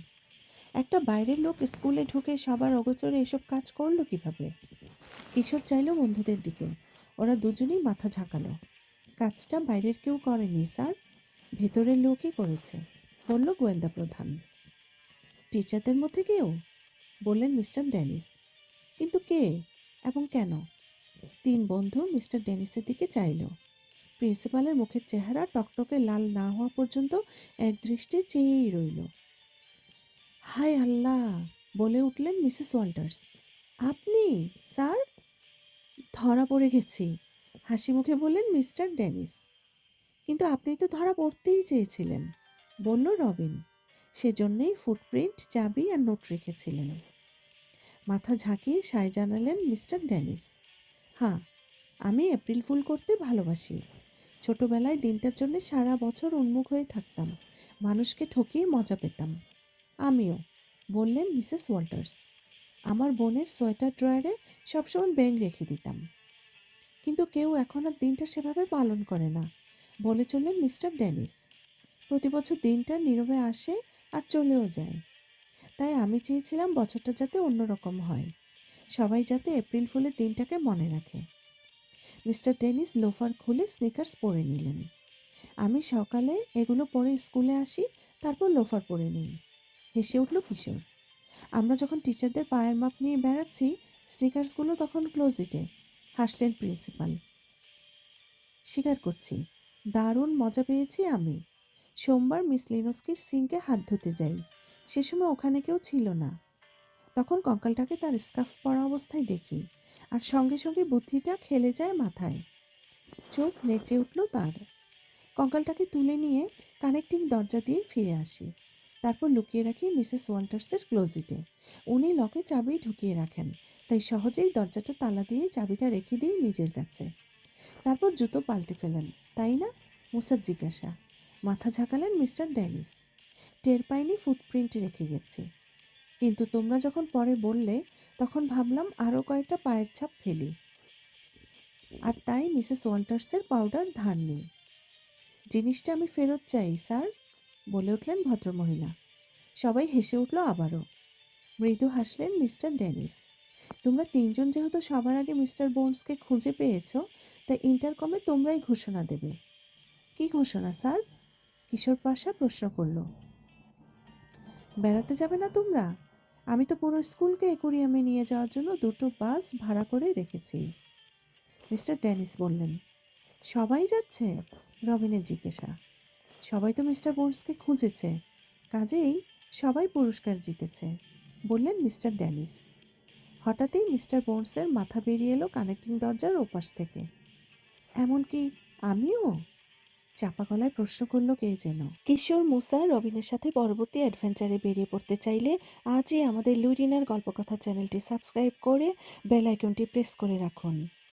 একটা বাইরের লোক স্কুলে ঢুকে সবার অগোচরে এসব কাজ করলো কিভাবে? কিশোর চাইল বন্ধুদের দিকে। ওরা দুজনেই মাথা ঝাঁকালো। কাজটা বাইরের কেউ করেনি স্যার, ভেতরের লোকই করেছে, বলল গোয়েন্দা প্রধান। টিচারদের মধ্যে কেউ? বললেন মিস্টার ড্যানিস। কিন্তু কে এবং কেন? 3 বন্ধু মিস্টার ড্যানিসের দিকে চাইল। প্রিন্সিপালের মুখের চেহারা টকটকে লাল না হওয়া পর্যন্ত এক দৃষ্টে চেয়েই রইল। হায় আল্লাহ, বলে উঠলেন মিসেস ওয়াল্টার্স। আপনি স্যার? ধরা পড়ে গেছি, হাসি মুখে বললেন মিস্টার ড্যানিস। কিন্তু আপনি তো ধরা পড়তেই চেয়েছিলেন, বলল রবিন। সেজন্যই ফুটপ্রিন্ট, চাবি আর নোট রেখেছিলেন। মাথা ঝাঁকিয়ে সায় জানালেন মিস্টার ড্যানিস। হ্যাঁ, আমি এপ্রিল ফুল করতে ভালোবাসি। ছোটবেলায় দিনটার জন্য সারা বছর উন্মুখ হয়ে থাকতাম, মানুষকে ঠকিয়ে মজা পেতাম। আমিও, বললেন মিসেস ওয়াল্টার্স। আমার বোনের সোয়েটার ড্রয়ারে সবসময় ব্যাঙ রেখে দিতাম। কিন্তু কেউ এখন আর দিনটা সেভাবে পালন করে না, বলে চললেন মিস্টার ড্যানিস। প্রতি বছর দিনটা নীরবে আসে আর চলেও যায়। তাই আমি চেয়েছিলাম বছরটা যাতে অন্যরকম হয়, সবাই যাতে এপ্রিল ফুলের দিনটাকে মনে রাখে। মিস্টার ডেনিস লোফার খুলে স্নিকার্স পরে নিলেন। আমি সকালে এগুলো পরে স্কুলে আসি, তারপর লোফার পরে নিই। হেসে উঠল কিশোর। আমরা যখন টিচারদের পায়ের মাপ নিয়ে বেড়াচ্ছি, স্নিকার্সগুলো তখন ক্লোজেটে, হাসলেন প্রিন্সিপাল। স্বীকার করছি, দারুণ মজা পেয়েছি আমি। সোমবার মিস লিনোস্কির সিঙ্কে হাত ধুতে যাই, সে সময় ওখানে কেউ ছিল না। তখন কঙ্কালটাকে তার স্কার্ফ পরা অবস্থায় দেখি, আর সঙ্গে সঙ্গে বুদ্ধিটা খেলে যায় মাথায়। চোখ নেচে উঠল তার। কঙ্কালটাকে তুলে নিয়ে কানেক্টিং দরজা দিয়ে ফিরে আসি, তারপর লুকিয়ে রাখি মিসেস ওয়াল্টার্সের ক্লোজেটে। উনি লকে চাবি ঢুকিয়ে রাখেন, তাই সহজেই দরজাটা তালা দিয়ে চাবিটা রেখে দিই নিজের কাছে। তারপর জুতো পাল্টে ফেলেন, তাই না? মুসার জিজ্ঞাসা। মাথা ঝাঁকালেন মিস্টার ড্যানিস। টের পাইনি ফুটপ্রিন্ট রেখে গেছি, কিন্তু তোমরা যখন পরে বললে তখন ভাবলাম আরও কয়েকটা পায়ের ছাপ ফেলি। আর তাই মিসেস ওয়াল্টার্সের পাউডার ধার নিই। জিনিসটা আমি ফেরত চাই স্যার, বলে উঠলেন ভদ্রমহিলা। সবাই হেসে উঠল আবারও। মৃদু হাসলেন মিস্টার ড্যানিস। তোমরা 3জন যেহেতু সবার আগে মিস্টার বোনসকে খুঁজে পেয়েছ, তাই ইন্টারকমে তোমরাই ঘোষণা দেবে। কি ঘোষণা স্যার? কিশোর পাশা প্রশ্ন করল। বেড়াতে যাবে না তোমরা? আমি তো পুরো স্কুলকে অ্যাকোয়ারিয়ামে নিয়ে যাওয়ার জন্য 2টো বাস ভাড়া করে রেখেছি। মিস্টার ড্যানিস বললেন। সবাই যাচ্ছে? রবিনের জিজ্ঞাসা। সবাই তো মিস্টার বোনসকে খুঁজেছে, কাজেই সবাই পুরস্কার জিতেছে, বললেন মিস্টার ড্যানিস। হঠাৎই মিস্টার বোনসের মাথা বেরিয়ে এলো কানেক্টিং দরজার ওপাশ থেকে। এমনকি আমিও? চাপা গলায় প্রশ্ন করলো কে যেন। কিশোর মুসা রবিনের সাথে পরবর্তী অ্যাডভেঞ্চারে বেরিয়ে পড়তে চাইলে আজই আমাদের লুরিনার গল্পকথা চ্যানেলটি সাবস্ক্রাইব করে বেল আইকনটি প্রেস করে রাখুন।